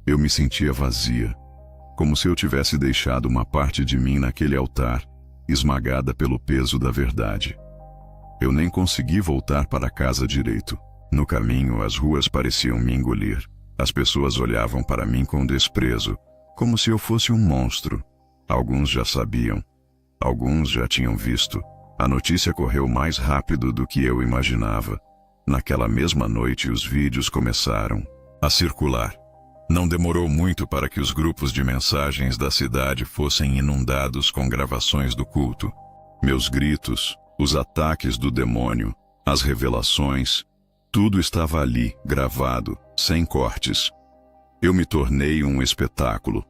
Eu me sentia vazia, como se eu tivesse deixado uma parte de mim naquele altar, esmagada pelo peso da verdade. Eu nem consegui voltar para casa direito. No caminho, as ruas pareciam me engolir. As pessoas olhavam para mim com desprezo, como se eu fosse um monstro. Alguns já sabiam. Alguns já tinham visto. A notícia correu mais rápido do que eu imaginava. Naquela mesma noite, os vídeos começaram a circular. Não demorou muito para que os grupos de mensagens da cidade fossem inundados com gravações do culto. Meus gritos, os ataques do demônio, as revelações, tudo estava ali, gravado, sem cortes. Eu me tornei um espetáculo.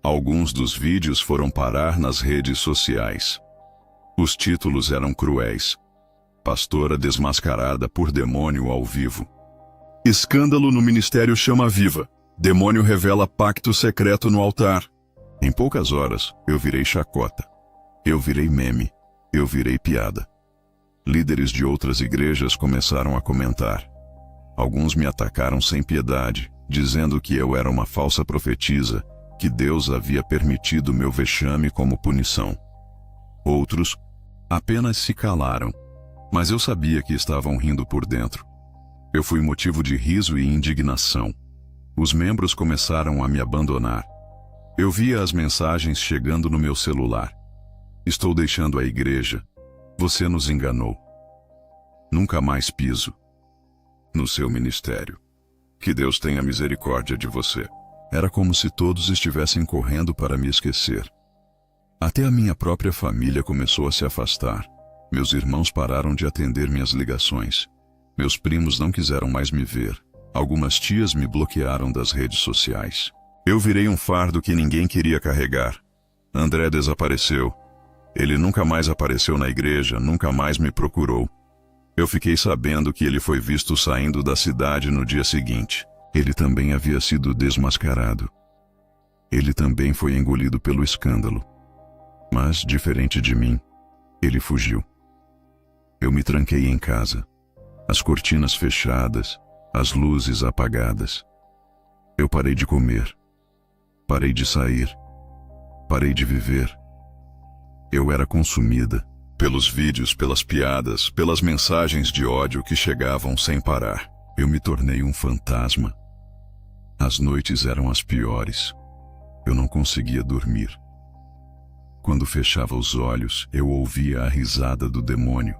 Alguns dos vídeos foram parar nas redes sociais. Os títulos eram cruéis. Pastora desmascarada por demônio ao vivo. Escândalo no Ministério Chama Viva. Demônio revela pacto secreto no altar. Em poucas horas, eu virei chacota. Eu virei meme. Eu virei piada. Líderes de outras igrejas começaram a comentar. Alguns me atacaram sem piedade, dizendo que eu era uma falsa profetisa, que Deus havia permitido meu vexame como punição. Outros apenas se calaram, mas eu sabia que estavam rindo por dentro. Eu fui motivo de riso e indignação. Os membros começaram a me abandonar. Eu via as mensagens chegando no meu celular. Estou deixando a igreja. Você nos enganou. Nunca mais piso no seu ministério. Que Deus tenha misericórdia de você. Era como se todos estivessem correndo para me esquecer. Até a minha própria família começou a se afastar. Meus irmãos pararam de atender minhas ligações. Meus primos não quiseram mais me ver. Algumas tias me bloquearam das redes sociais. Eu virei um fardo que ninguém queria carregar. André desapareceu. Ele nunca mais apareceu na igreja, nunca mais me procurou. Eu fiquei sabendo que ele foi visto saindo da cidade no dia seguinte. Ele também havia sido desmascarado. Ele também foi engolido pelo escândalo. Mas, diferente de mim, ele fugiu. Eu me tranquei em casa. As cortinas fechadas, as luzes apagadas. Eu parei de comer. Parei de sair. Parei de viver. Eu era consumida pelos vídeos, pelas piadas, pelas mensagens de ódio que chegavam sem parar. Eu me tornei um fantasma. As noites eram as piores. Eu não conseguia dormir. Quando fechava os olhos, eu ouvia a risada do demônio.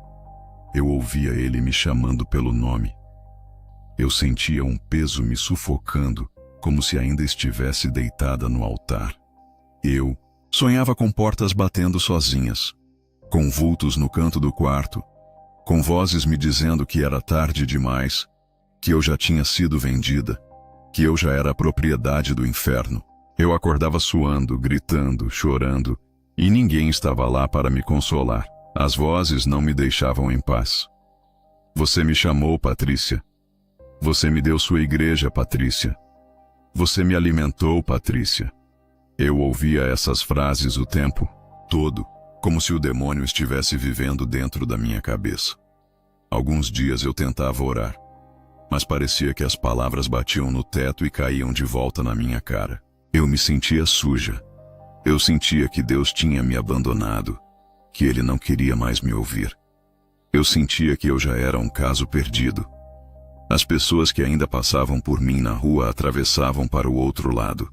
Eu ouvia ele me chamando pelo nome. Eu sentia um peso me sufocando, como se ainda estivesse deitada no altar. Eu sonhava com portas batendo sozinhas, com vultos no canto do quarto, com vozes me dizendo que era tarde demais, que eu já tinha sido vendida, que eu já era propriedade do inferno. Eu acordava suando, gritando, chorando, e ninguém estava lá para me consolar. As vozes não me deixavam em paz. Você me chamou, Patrícia. Você me deu sua igreja, Patrícia. Você me alimentou, Patrícia. Eu ouvia essas frases o tempo todo, como se o demônio estivesse vivendo dentro da minha cabeça. Alguns dias eu tentava orar, mas parecia que as palavras batiam no teto e caíam de volta na minha cara. Eu me sentia suja. Eu sentia que Deus tinha me abandonado, que Ele não queria mais me ouvir. Eu sentia que eu já era um caso perdido. As pessoas que ainda passavam por mim na rua atravessavam para o outro lado.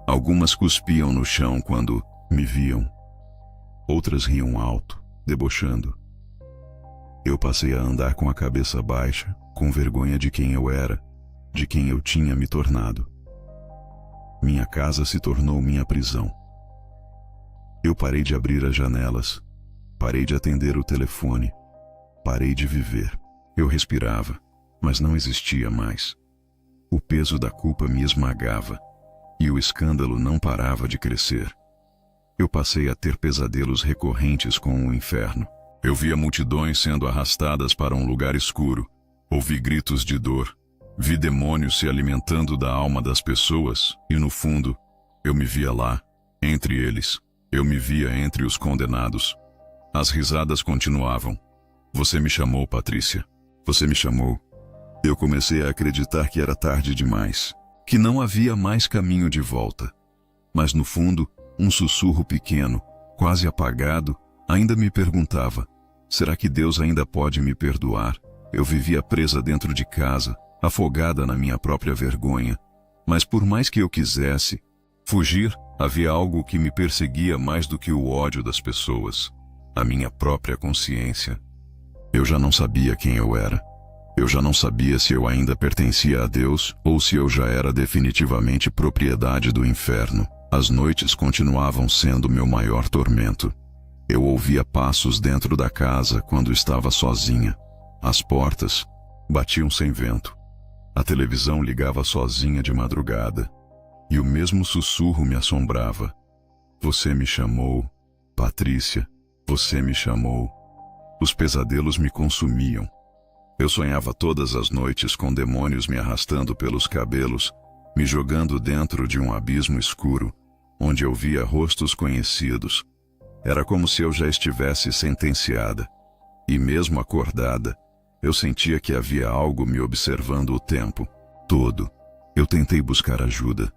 Algumas cuspiam no chão quando me viam. Outras riam alto, debochando. Eu passei a andar com a cabeça baixa, com vergonha de quem eu era, de quem eu tinha me tornado. Minha casa se tornou minha prisão. Eu parei de abrir as janelas, parei de atender o telefone, parei de viver. Eu respirava, mas não existia mais. O peso da culpa me esmagava, e o escândalo não parava de crescer. Eu passei a ter pesadelos recorrentes com o inferno. Eu via multidões sendo arrastadas para um lugar escuro, ouvi gritos de dor, vi demônios se alimentando da alma das pessoas, e no fundo, eu me via lá, entre eles. Eu me via entre os condenados. As risadas continuavam. Você me chamou, Patrícia. Você me chamou. Eu comecei a acreditar que era tarde demais, que não havia mais caminho de volta. Mas no fundo, um sussurro pequeno, quase apagado, ainda me perguntava: será que Deus ainda pode me perdoar? Eu vivia presa dentro de casa, afogada na minha própria vergonha. Mas por mais que eu quisesse fugir, havia algo que me perseguia mais do que o ódio das pessoas: a minha própria consciência. Eu já não sabia quem eu era. Eu já não sabia se eu ainda pertencia a Deus ou se eu já era definitivamente propriedade do inferno. As noites continuavam sendo meu maior tormento. Eu ouvia passos dentro da casa quando estava sozinha. As portas batiam sem vento. A televisão ligava sozinha de madrugada. E o mesmo sussurro me assombrava. Você me chamou, Patrícia, você me chamou. Os pesadelos me consumiam. Eu sonhava todas as noites com demônios me arrastando pelos cabelos, me jogando dentro de um abismo escuro, onde eu via rostos conhecidos. Era como se eu já estivesse sentenciada. E mesmo acordada, eu sentia que havia algo me observando o tempo todo. Eu tentei buscar ajuda.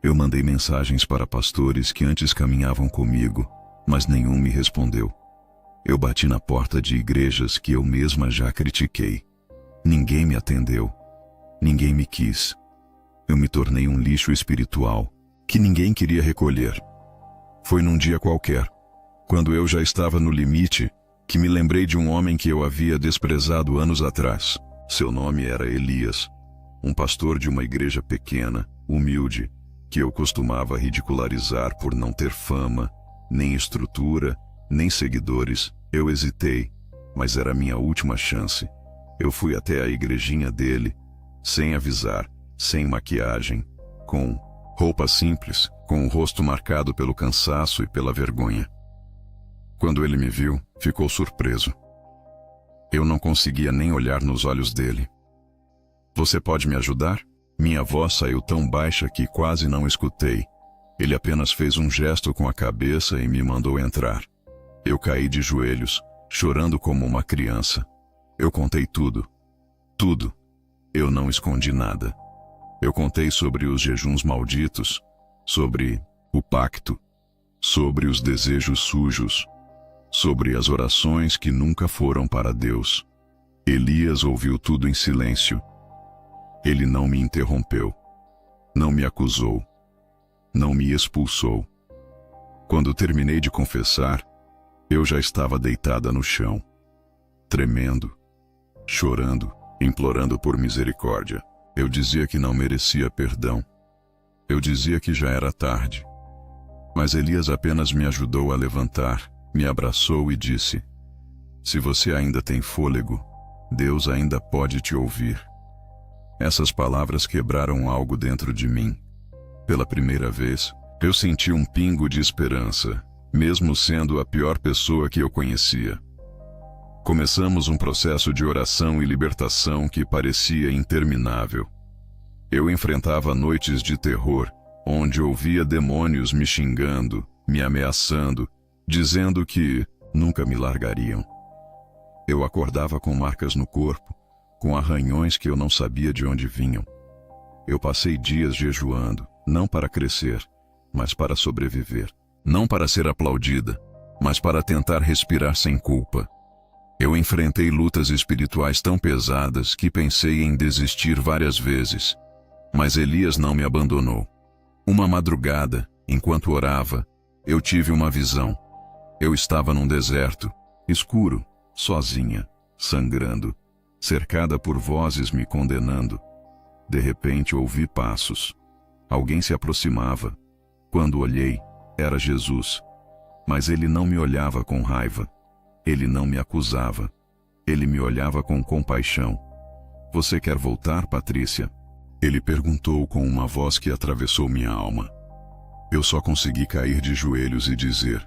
Eu mandei mensagens para pastores que antes caminhavam comigo, mas nenhum me respondeu. Eu bati na porta de igrejas que eu mesma já critiquei. Ninguém me atendeu. Ninguém me quis. Eu me tornei um lixo espiritual que ninguém queria recolher. Foi num dia qualquer, quando eu já estava no limite, que me lembrei de um homem que eu havia desprezado anos atrás. Seu nome era Elias, um pastor de uma igreja pequena, humilde, que eu costumava ridicularizar por não ter fama, nem estrutura, nem seguidores. Eu hesitei, mas era minha última chance. Eu fui até a igrejinha dele, sem avisar, sem maquiagem, com roupa simples, com o rosto marcado pelo cansaço e pela vergonha. Quando ele me viu, ficou surpreso. Eu não conseguia nem olhar nos olhos dele. Você pode me ajudar? Minha voz saiu tão baixa que quase não escutei. Ele apenas fez um gesto com a cabeça e me mandou entrar. Eu caí de joelhos, chorando como uma criança. Eu contei tudo. Tudo. Eu não escondi nada. Eu contei sobre os jejuns malditos, sobre o pacto, sobre os desejos sujos, sobre as orações que nunca foram para Deus. Elias ouviu tudo em silêncio. Ele não me interrompeu. Não me acusou. Não me expulsou. Quando terminei de confessar, eu já estava deitada no chão, tremendo, chorando, implorando por misericórdia. Eu dizia que não merecia perdão. Eu dizia que já era tarde. Mas Elias apenas me ajudou a levantar, me abraçou e disse: se você ainda tem fôlego, Deus ainda pode te ouvir. Essas palavras quebraram algo dentro de mim. Pela primeira vez, eu senti um pingo de esperança, mesmo sendo a pior pessoa que eu conhecia. Começamos um processo de oração e libertação que parecia interminável. Eu enfrentava noites de terror, onde ouvia demônios me xingando, me ameaçando, dizendo que nunca me largariam. Eu acordava com marcas no corpo, com arranhões que eu não sabia de onde vinham. Eu passei dias jejuando, não para crescer, mas para sobreviver. Não para ser aplaudida, mas para tentar respirar sem culpa. Eu enfrentei lutas espirituais tão pesadas que pensei em desistir várias vezes. Mas Elias não me abandonou. Uma madrugada, enquanto orava, eu tive uma visão. Eu estava num deserto, escuro, sozinha, sangrando, cercada por vozes me condenando. De repente ouvi passos. Alguém se aproximava. Quando olhei, era Jesus. Mas ele não me olhava com raiva. Ele não me acusava. Ele me olhava com compaixão. Você quer voltar, Patrícia? Ele perguntou com uma voz que atravessou minha alma. Eu só consegui cair de joelhos e dizer: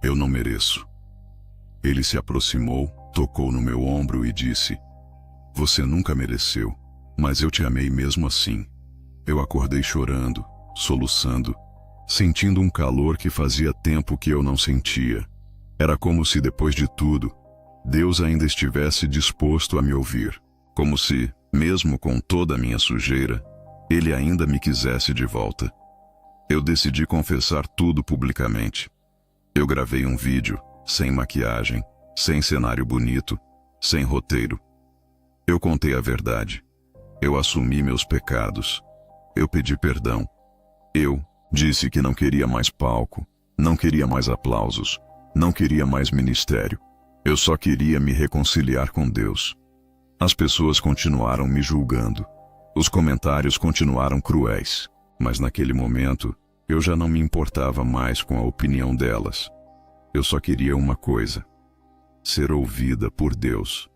eu não mereço. Ele se aproximou, tocou no meu ombro e disse: você nunca mereceu, mas eu te amei mesmo assim. Eu acordei chorando, soluçando, sentindo um calor que fazia tempo que eu não sentia. Era como se, depois de tudo, Deus ainda estivesse disposto a me ouvir. Como se, mesmo com toda a minha sujeira, Ele ainda me quisesse de volta. Eu decidi confessar tudo publicamente. Eu gravei um vídeo, sem maquiagem, sem cenário bonito, sem roteiro. Eu contei a verdade. Eu assumi meus pecados. Eu pedi perdão. Eu disse que não queria mais palco, não queria mais aplausos, não queria mais ministério. Eu só queria me reconciliar com Deus. As pessoas continuaram me julgando. Os comentários continuaram cruéis. Mas naquele momento, eu já não me importava mais com a opinião delas. Eu só queria uma coisa: ser ouvida por Deus.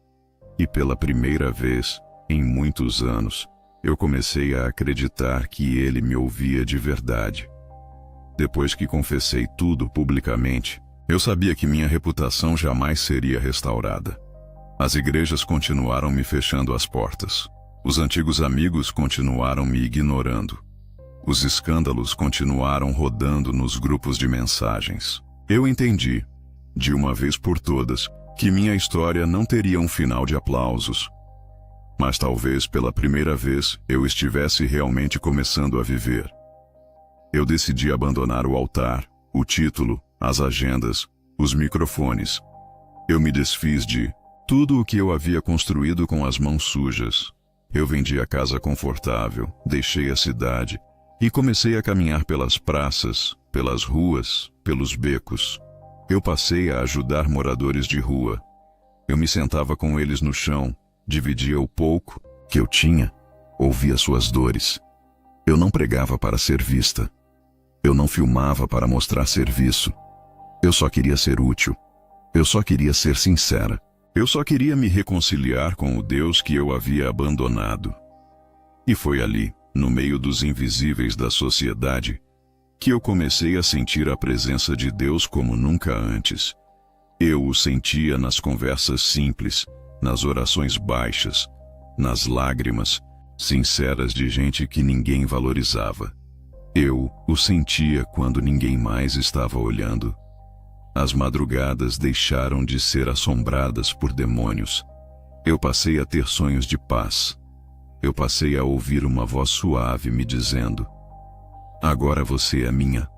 E pela primeira vez, em muitos anos, eu comecei a acreditar que Ele me ouvia de verdade. Depois que confessei tudo publicamente, eu sabia que minha reputação jamais seria restaurada. As igrejas continuaram me fechando as portas. Os antigos amigos continuaram me ignorando. Os escândalos continuaram rodando nos grupos de mensagens. Eu entendi, de uma vez por todas, que minha história não teria um final de aplausos. Mas talvez pela primeira vez eu estivesse realmente começando a viver. Eu decidi abandonar o altar, o título, as agendas, os microfones. Eu me desfiz de tudo o que eu havia construído com as mãos sujas. Eu vendi a casa confortável, deixei a cidade e comecei a caminhar pelas praças, pelas ruas, pelos becos. Eu passei a ajudar moradores de rua. Eu me sentava com eles no chão, dividia o pouco que eu tinha, ouvia suas dores. Eu não pregava para ser vista. Eu não filmava para mostrar serviço. Eu só queria ser útil. Eu só queria ser sincera. Eu só queria me reconciliar com o Deus que eu havia abandonado. E foi ali, no meio dos invisíveis da sociedade, que eu comecei a sentir a presença de Deus como nunca antes. Eu o sentia nas conversas simples, nas orações baixas, nas lágrimas sinceras de gente que ninguém valorizava. Eu o sentia quando ninguém mais estava olhando. As madrugadas deixaram de ser assombradas por demônios. Eu passei a ter sonhos de paz. Eu passei a ouvir uma voz suave me dizendo: agora você é minha.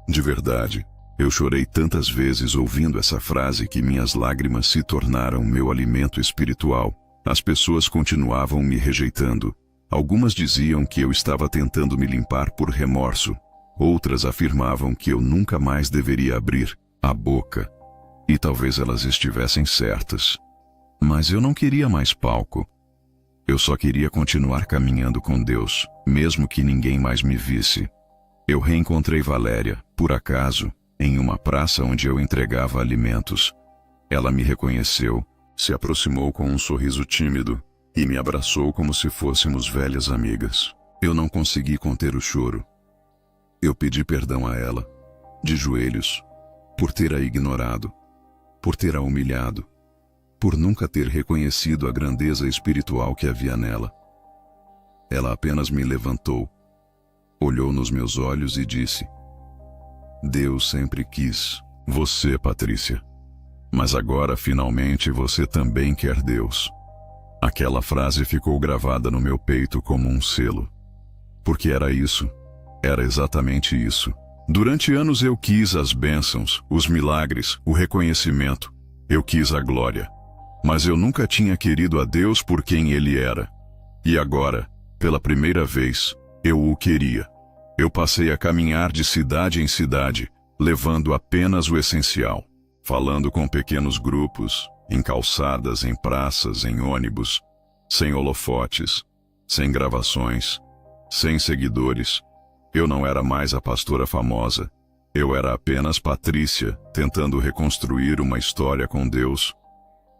De verdade, eu chorei tantas vezes ouvindo essa frase que minhas lágrimas se tornaram meu alimento espiritual. As pessoas continuavam me rejeitando. Algumas diziam que eu estava tentando me limpar por remorso. Outras afirmavam que eu nunca mais deveria abrir a boca. E talvez elas estivessem certas. Mas eu não queria mais palco. Eu só queria continuar caminhando com Deus, mesmo que ninguém mais me visse. Eu reencontrei Valéria, por acaso, em uma praça onde eu entregava alimentos. Ela me reconheceu, se aproximou com um sorriso tímido e me abraçou como se fôssemos velhas amigas. Eu não consegui conter o choro. Eu pedi perdão a ela, de joelhos, por ter a ignorado, por ter a humilhado, por nunca ter reconhecido a grandeza espiritual que havia nela. Ela apenas me levantou, olhou nos meus olhos e disse: Deus sempre quis você, Patrícia. Mas agora, finalmente, você também quer Deus. Aquela frase ficou gravada no meu peito como um selo. Porque era isso. Era exatamente isso. Durante anos eu quis as bênçãos, os milagres, o reconhecimento. Eu quis a glória. Mas eu nunca tinha querido a Deus por quem Ele era. E agora, pela primeira vez, eu o queria. Eu passei a caminhar de cidade em cidade, levando apenas o essencial. Falando com pequenos grupos, em calçadas, em praças, em ônibus, sem holofotes, sem gravações, sem seguidores. Eu não era mais a pastora famosa. Eu era apenas Patrícia, tentando reconstruir uma história com Deus.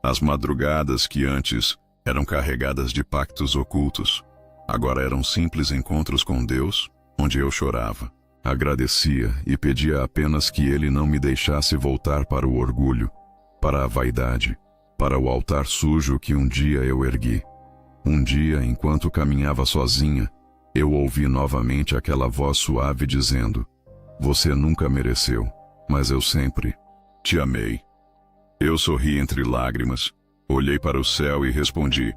As madrugadas que antes eram carregadas de pactos ocultos, agora eram simples encontros com Deus, onde eu chorava, agradecia e pedia apenas que Ele não me deixasse voltar para o orgulho, para a vaidade, para o altar sujo que um dia eu ergui. Um dia, enquanto caminhava sozinha, eu ouvi novamente aquela voz suave dizendo: você nunca mereceu, mas eu sempre te amei. Eu sorri entre lágrimas, olhei para o céu e respondi: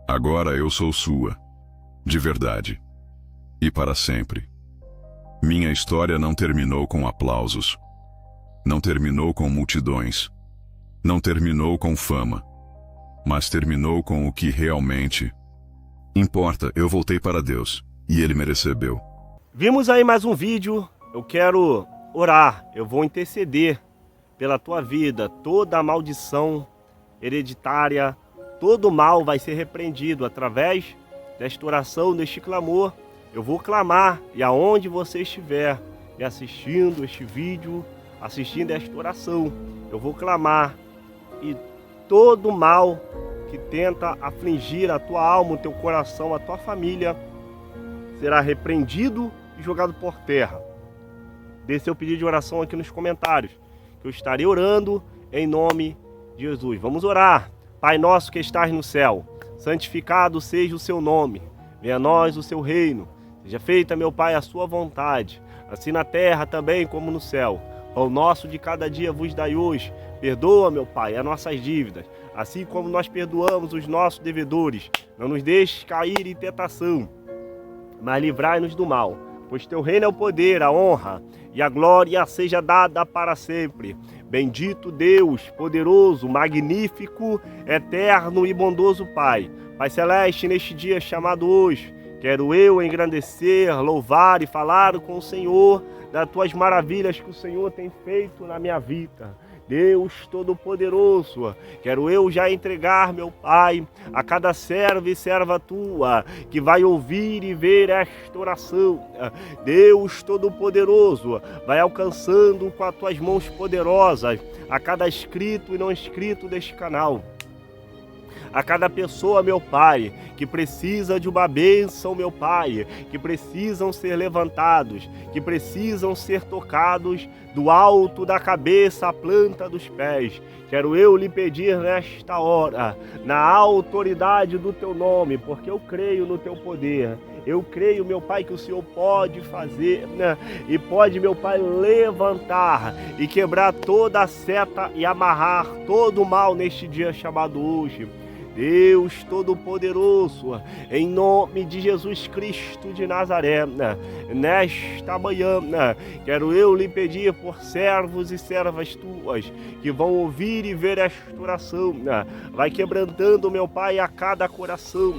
agora eu sou sua, de verdade, e para sempre. Minha história não terminou com aplausos, não terminou com multidões, não terminou com fama, mas terminou com o que realmente importa. Eu voltei para Deus, e Ele me recebeu. Vimos aí mais um vídeo. Eu quero orar, eu vou interceder pela tua vida, toda a maldição hereditária, todo mal vai ser repreendido através desta oração, deste clamor. Eu vou clamar, e aonde você estiver me assistindo este vídeo, assistindo esta oração, eu vou clamar, e todo mal que tenta afligir a tua alma, o teu coração, a tua família, será repreendido e jogado por terra. Dê seu pedido de oração aqui nos comentários, que eu estarei orando em nome de Jesus. Vamos orar. Pai nosso que estás no céu, santificado seja o seu nome. Venha a nós o seu reino. Seja feita, meu Pai, a sua vontade, assim na terra também como no céu. Pão nosso de cada dia vos dai hoje. Perdoa, meu Pai, as nossas dívidas, assim como nós perdoamos os nossos devedores. Não nos deixes cair em tentação, mas livrai-nos do mal. Pois teu reino é o poder, a honra e a glória seja dada para sempre. Bendito Deus, poderoso, magnífico, eterno e bondoso Pai. Pai Celeste, neste dia chamado hoje, quero eu engrandecer, louvar e falar com o Senhor das tuas maravilhas que o Senhor tem feito na minha vida. Deus Todo-Poderoso, quero eu já entregar, meu Pai, a cada servo e serva tua, que vai ouvir e ver esta oração. Deus Todo-Poderoso, vai alcançando com as tuas mãos poderosas a cada inscrito e não inscrito deste canal. A cada pessoa, meu Pai, que precisa de uma bênção, meu Pai, que precisam ser levantados, que precisam ser tocados do alto da cabeça à planta dos pés. Quero eu lhe pedir nesta hora, na autoridade do teu nome, porque eu creio no teu poder. Eu creio, meu Pai, que o Senhor pode fazer, né? E pode, meu Pai, levantar e quebrar toda a seta e amarrar todo o mal neste dia chamado hoje. Deus Todo-Poderoso, em nome de Jesus Cristo de Nazaré, nesta manhã, quero eu lhe pedir por servos e servas tuas, que vão ouvir e ver esta oração. Vai quebrantando, meu Pai, a cada coração.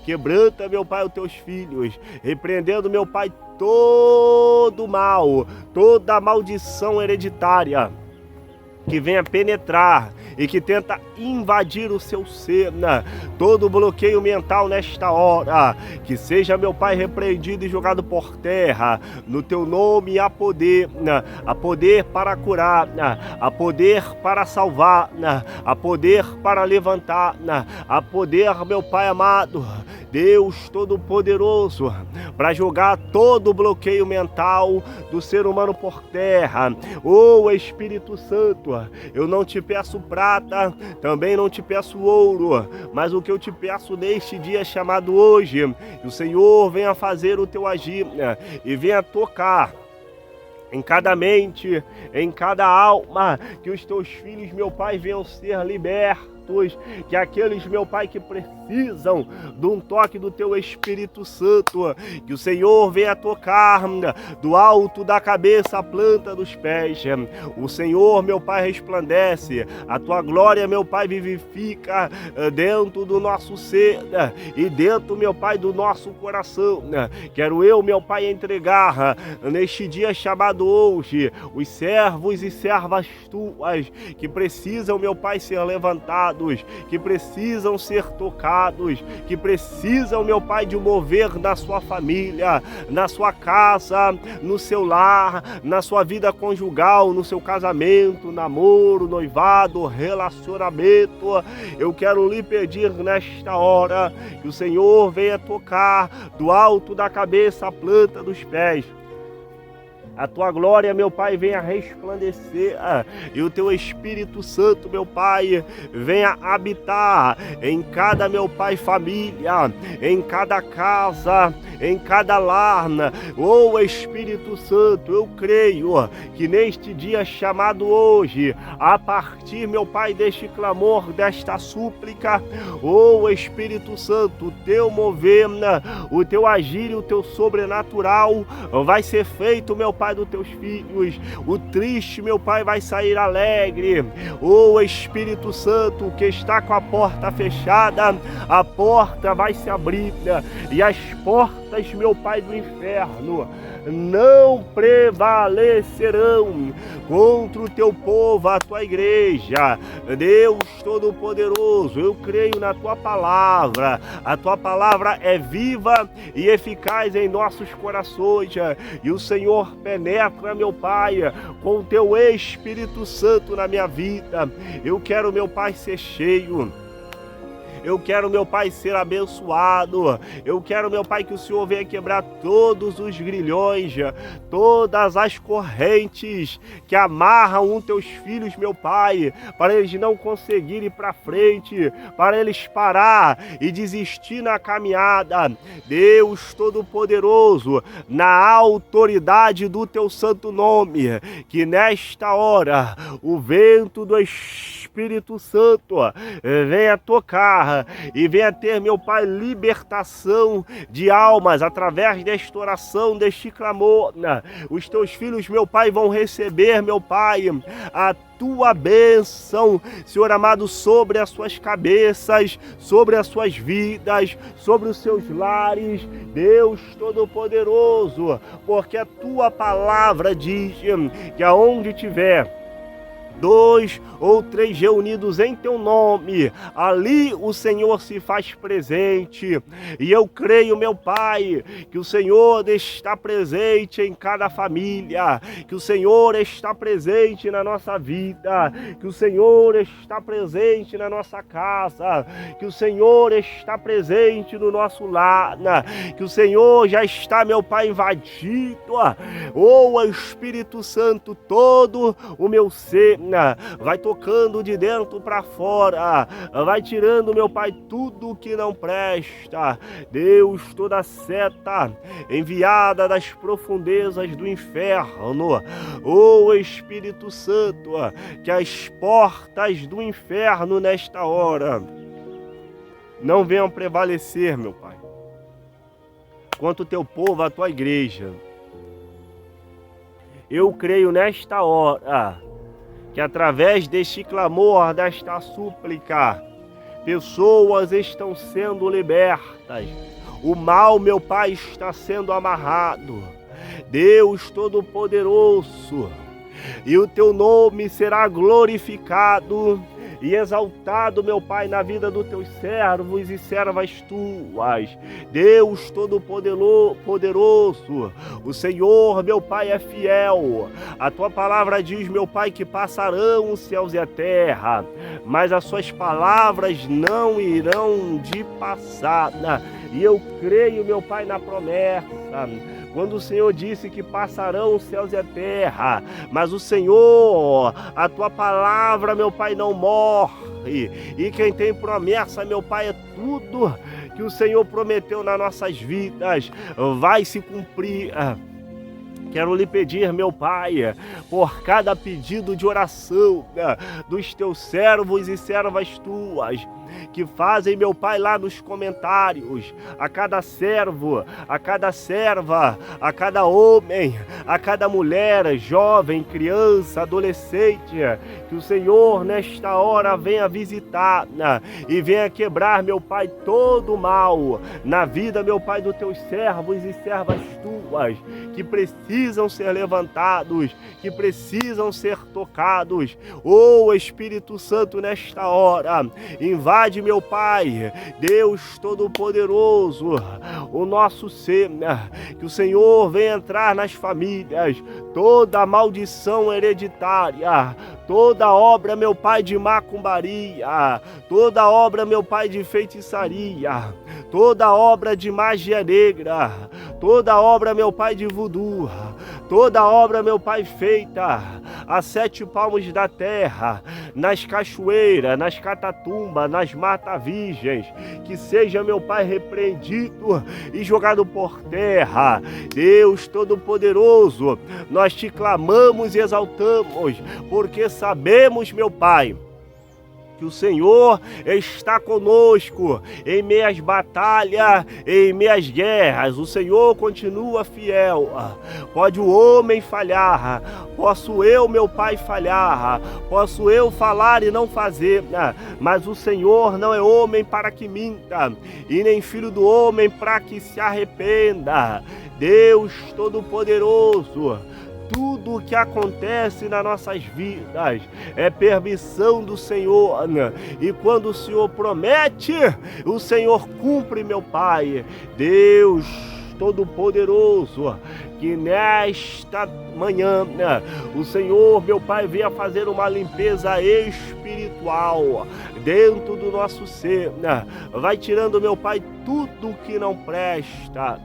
Quebranta, meu Pai, os teus filhos, repreendendo, meu Pai, todo mal, toda maldição hereditária que venha penetrar e que tenta invadir o seu ser, todo bloqueio mental nesta hora, que seja, meu Pai, repreendido e jogado por terra. No teu nome há poder para curar, há poder para salvar, há poder para levantar, há poder, meu Pai amado, Deus Todo-Poderoso, para jogar todo o bloqueio mental do ser humano por terra. Ô Espírito Santo, eu não te peço prata, também não te peço ouro, mas o que eu te peço neste dia chamado hoje, que o Senhor venha fazer o teu agir e venha tocar em cada mente, em cada alma, que os teus filhos, meu Pai, venham ser libertos, que aqueles, meu Pai, que precisam de um toque do teu Espírito Santo, que o Senhor venha tocar do alto da cabeça à planta dos pés. O Senhor, meu Pai, resplandece, a tua glória, meu Pai, vivifica dentro do nosso ser e dentro, meu Pai, do nosso coração. Quero eu, meu Pai, entregar neste dia chamado hoje os servos e servas tuas que precisam, meu Pai, ser levantados, que precisam ser tocados, que precisam, meu Pai, de um mover na sua família, na sua casa, no seu lar, na sua vida conjugal, no seu casamento, namoro, noivado, relacionamento. Eu quero lhe pedir nesta hora que o Senhor venha tocar do alto da cabeça à planta dos pés. A tua glória, meu Pai, venha resplandecer e o teu Espírito Santo, meu Pai, venha habitar em cada, meu Pai, família, em cada casa, em cada lar. Ô Espírito Santo, eu creio que neste dia chamado hoje, a partir, meu Pai, deste clamor, desta súplica, ô Espírito Santo, o teu mover, o teu agir e o teu sobrenatural vai ser feito, meu Pai, Pai, dos teus filhos. O triste, meu Pai, vai sair alegre. Ô Espírito Santo, que está com a porta fechada, a porta vai se abrir, e as portas, meu Pai, do inferno não prevalecerão contra o teu povo, a tua igreja. Deus Todo-Poderoso, eu creio na tua palavra. A tua palavra é viva e eficaz em nossos corações, e o Senhor penetra, meu Pai, com o teu Espírito Santo na minha vida. Eu quero, meu Pai, ser cheio. Eu quero, meu Pai, ser abençoado. Eu quero, meu Pai, que o Senhor venha quebrar todos os grilhões, todas as correntes que amarram os teus filhos, meu Pai, para eles não conseguirem ir para frente, para eles parar e desistir na caminhada. Deus Todo-Poderoso, na autoridade do teu santo nome, que nesta hora o vento do Espírito Santo venha tocar e venha ter, meu Pai, libertação de almas através desta oração, deste clamor. Os teus filhos, meu Pai, vão receber, meu Pai, a tua bênção, Senhor amado, sobre as suas cabeças, sobre as suas vidas, sobre os seus lares, Deus Todo-Poderoso, porque a tua palavra diz que aonde tiver 2 ou 3 reunidos em teu nome, ali o Senhor se faz presente. E eu creio, meu Pai, que o Senhor está presente em cada família, que o Senhor está presente na nossa vida, que o Senhor está presente na nossa casa, que o Senhor está presente no nosso lar, que o Senhor já está, meu Pai, invadido. Oh, Espírito Santo, todo o meu ser vai tocando de dentro para fora, vai tirando, meu Pai, tudo que não presta. Deus, toda seta enviada das profundezas do inferno, ô Espírito Santo, que as portas do inferno nesta hora não venham prevalecer, meu Pai, quanto o teu povo, a tua igreja. Eu creio nesta hora que através deste clamor, desta súplica, pessoas estão sendo libertas. O mal, meu Pai, está sendo amarrado. Deus Todo-Poderoso, e o teu nome será glorificado e exaltado, meu Pai, na vida dos teus servos e servas tuas. Deus Todo-Poderoso, o Senhor, meu Pai, é fiel. A tua palavra diz, meu Pai, que passarão os céus e a terra, mas as suas palavras não irão de passar. E eu creio, meu Pai, na promessa. Quando o Senhor disse que passarão os céus e a terra, mas o Senhor, a tua palavra, meu Pai, não morre. E quem tem promessa, meu Pai, é tudo que o Senhor prometeu nas nossas vidas vai se cumprir. Quero lhe pedir, meu Pai, por cada pedido de oração dos teus servos e servas tuas, que fazem, meu Pai, lá nos comentários, a cada servo, a cada serva, a cada homem, a cada mulher, jovem, criança, adolescente, que o Senhor nesta hora venha visitar e venha quebrar, meu Pai, todo o mal na vida, meu Pai, dos teus servos e servas tuas, que precisam ser levantados, que precisam ser tocados. Oh, Espírito Santo, nesta hora, invade, meu Pai, Deus Todo-Poderoso, o nosso ser, que o Senhor venha entrar nas famílias, toda maldição hereditária, toda obra, meu Pai, de macumbaria, toda obra, meu Pai, de feitiçaria, toda obra de magia negra, toda obra, meu Pai, de voodoo, toda obra, meu Pai, feita a 7 palmos da terra, nas cachoeiras, nas catatumbas, nas matas virgens, que seja, meu Pai, repreendido e jogado por terra. Deus Todo-Poderoso, nós te clamamos e exaltamos, porque sabemos, meu Pai, que o Senhor está conosco em meias batalhas, em meias guerras. O Senhor continua fiel. Pode o homem falhar, posso eu, meu Pai, falhar, posso eu falar e não fazer, mas o Senhor não é homem para que minta, e nem filho do homem para que se arrependa. Deus Todo-Poderoso, tudo o que acontece nas nossas vidas é permissão do Senhor, e quando o Senhor promete, o Senhor cumpre, meu Pai. Deus Todo-Poderoso, que nesta manhã o Senhor, meu Pai, venha fazer uma limpeza espiritual dentro do nosso ser, vai tirando, meu Pai, tudo que não presta.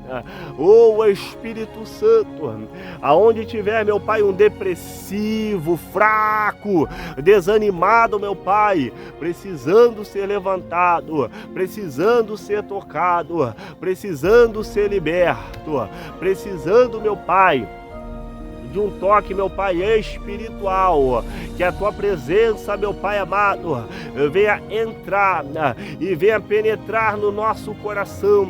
Ô Espírito Santo, aonde tiver, meu Pai, um depressivo, fraco, desanimado, meu Pai, precisando ser levantado, precisando ser tocado, precisando ser liberto, precisando, meu Pai, de um toque, meu Pai, espiritual, que a Tua presença, meu Pai amado, venha entrar e venha penetrar no nosso coração.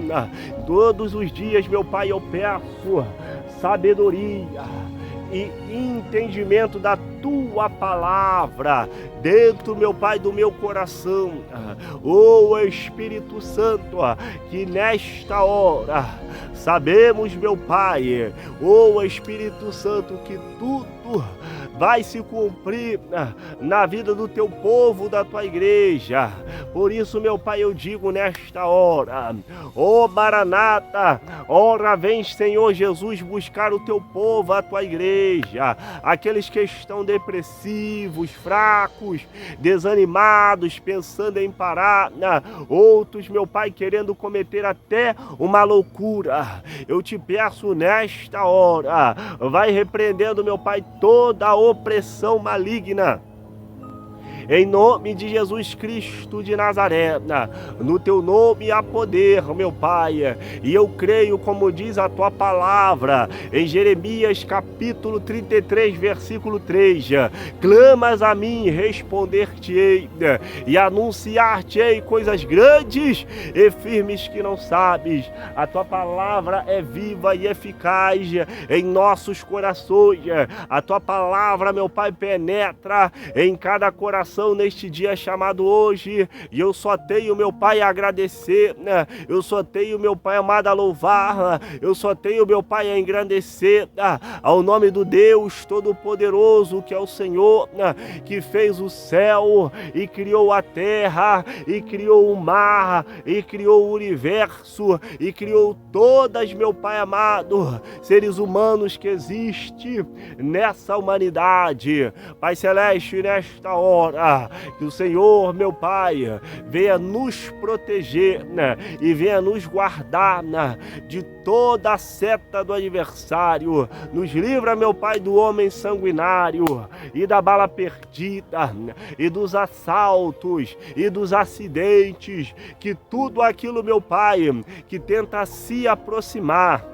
Todos os dias, meu Pai, eu peço sabedoria e entendimento da Tua palavra dentro, meu Pai, do meu coração. Ô Espírito Santo, que nesta hora sabemos, meu Pai, ô Espírito Santo, que tudo vai se cumprir na vida do Teu povo, da Tua igreja. Por isso, meu Pai, eu digo nesta hora, ô Maranata, ora vem, Senhor Jesus, buscar o Teu povo, a Tua igreja, aqueles que estão depressivos, fracos, desanimados, pensando em parar, outros, meu Pai, querendo cometer até uma loucura. Eu te peço nesta hora, vai repreendendo, meu Pai, toda a opressão maligna. Em nome de Jesus Cristo de Nazaré, no Teu nome há poder, meu Pai, e eu creio, como diz a Tua palavra, em Jeremias capítulo 33, versículo 3, clamas a mim, responder-te-ei, e anunciar-te-ei coisas grandes e firmes que não sabes. A Tua palavra é viva e eficaz em nossos corações. A Tua palavra, meu Pai, penetra em cada coração neste dia chamado hoje, e eu só tenho, meu Pai, a agradecer, eu só tenho, meu Pai amado, a louvar, eu só tenho, meu Pai, a engrandecer ao nome do Deus Todo-Poderoso, que é o Senhor, que fez o céu e criou a terra e criou o mar e criou o universo e criou todas, meu Pai amado, seres humanos que existem nessa humanidade. Pai Celeste, nesta hora, que o Senhor, meu Pai, venha nos proteger, e venha nos guardar de toda a seta do adversário. Nos livra, meu Pai, do homem sanguinário e da bala perdida e dos assaltos e dos acidentes, que tudo aquilo, meu Pai, que tenta se aproximar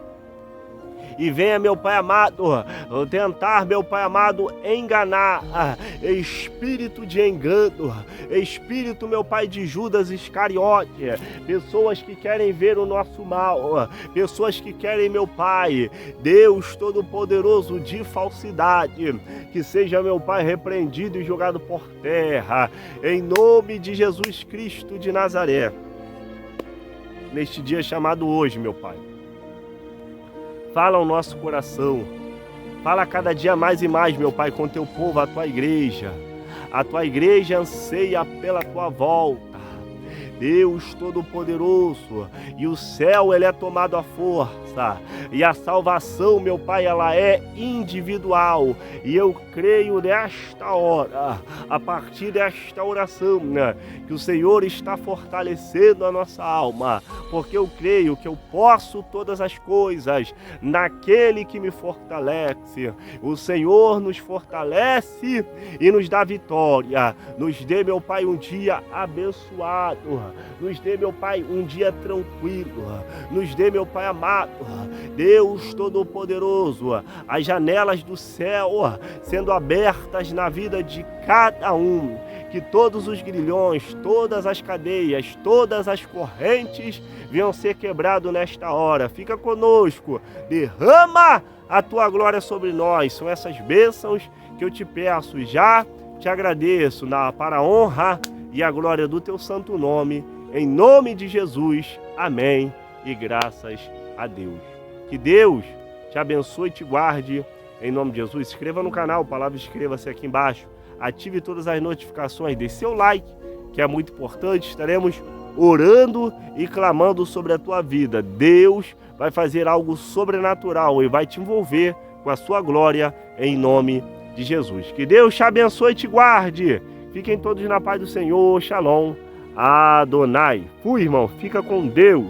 e venha, meu Pai amado, tentar, meu Pai amado, enganar, espírito de engano, espírito, meu Pai, de Judas Iscariote, pessoas que querem ver o nosso mal, pessoas que querem, meu Pai, Deus Todo-Poderoso, de falsidade, que seja, meu Pai, repreendido e jogado por terra, em nome de Jesus Cristo de Nazaré, neste dia chamado hoje, meu Pai. Fala ao nosso coração, fala cada dia mais e mais, meu Pai, com Teu povo, a Tua igreja. A Tua igreja anseia pela Tua volta. Deus Todo-Poderoso, e o céu ele é tomado à força, e a salvação, meu Pai, ela é individual, e eu creio nesta hora, a partir desta oração, que o Senhor está fortalecendo a nossa alma, porque eu creio que eu posso todas as coisas naquele que me fortalece. O Senhor nos fortalece e nos dá vitória. Nos dê, meu Pai, um dia abençoado. Nos dê, meu Pai, um dia tranquilo. Nos dê, meu Pai amado, Deus Todo-Poderoso, as janelas do céu sendo abertas na vida de cada um. que todos os grilhões, todas as cadeias, todas as correntes venham ser quebrados nesta hora. Fica conosco, derrama a tua glória sobre nós. São essas bênçãos que eu te peço e já te agradeço para a honra e a glória do teu santo nome, em nome de Jesus. Amém e graças a Deus. Que Deus te abençoe e te guarde, em nome de Jesus. Inscreva no canal, palavra inscreva-se aqui embaixo. Ative todas as notificações, dê seu like, que é muito importante. Estaremos orando e clamando sobre a tua vida. Deus vai fazer algo sobrenatural e vai te envolver com a sua glória, em nome de Jesus. Que Deus te abençoe e te guarde. Fiquem todos na paz do Senhor. Shalom. Adonai. Fui, irmão. Fica com Deus.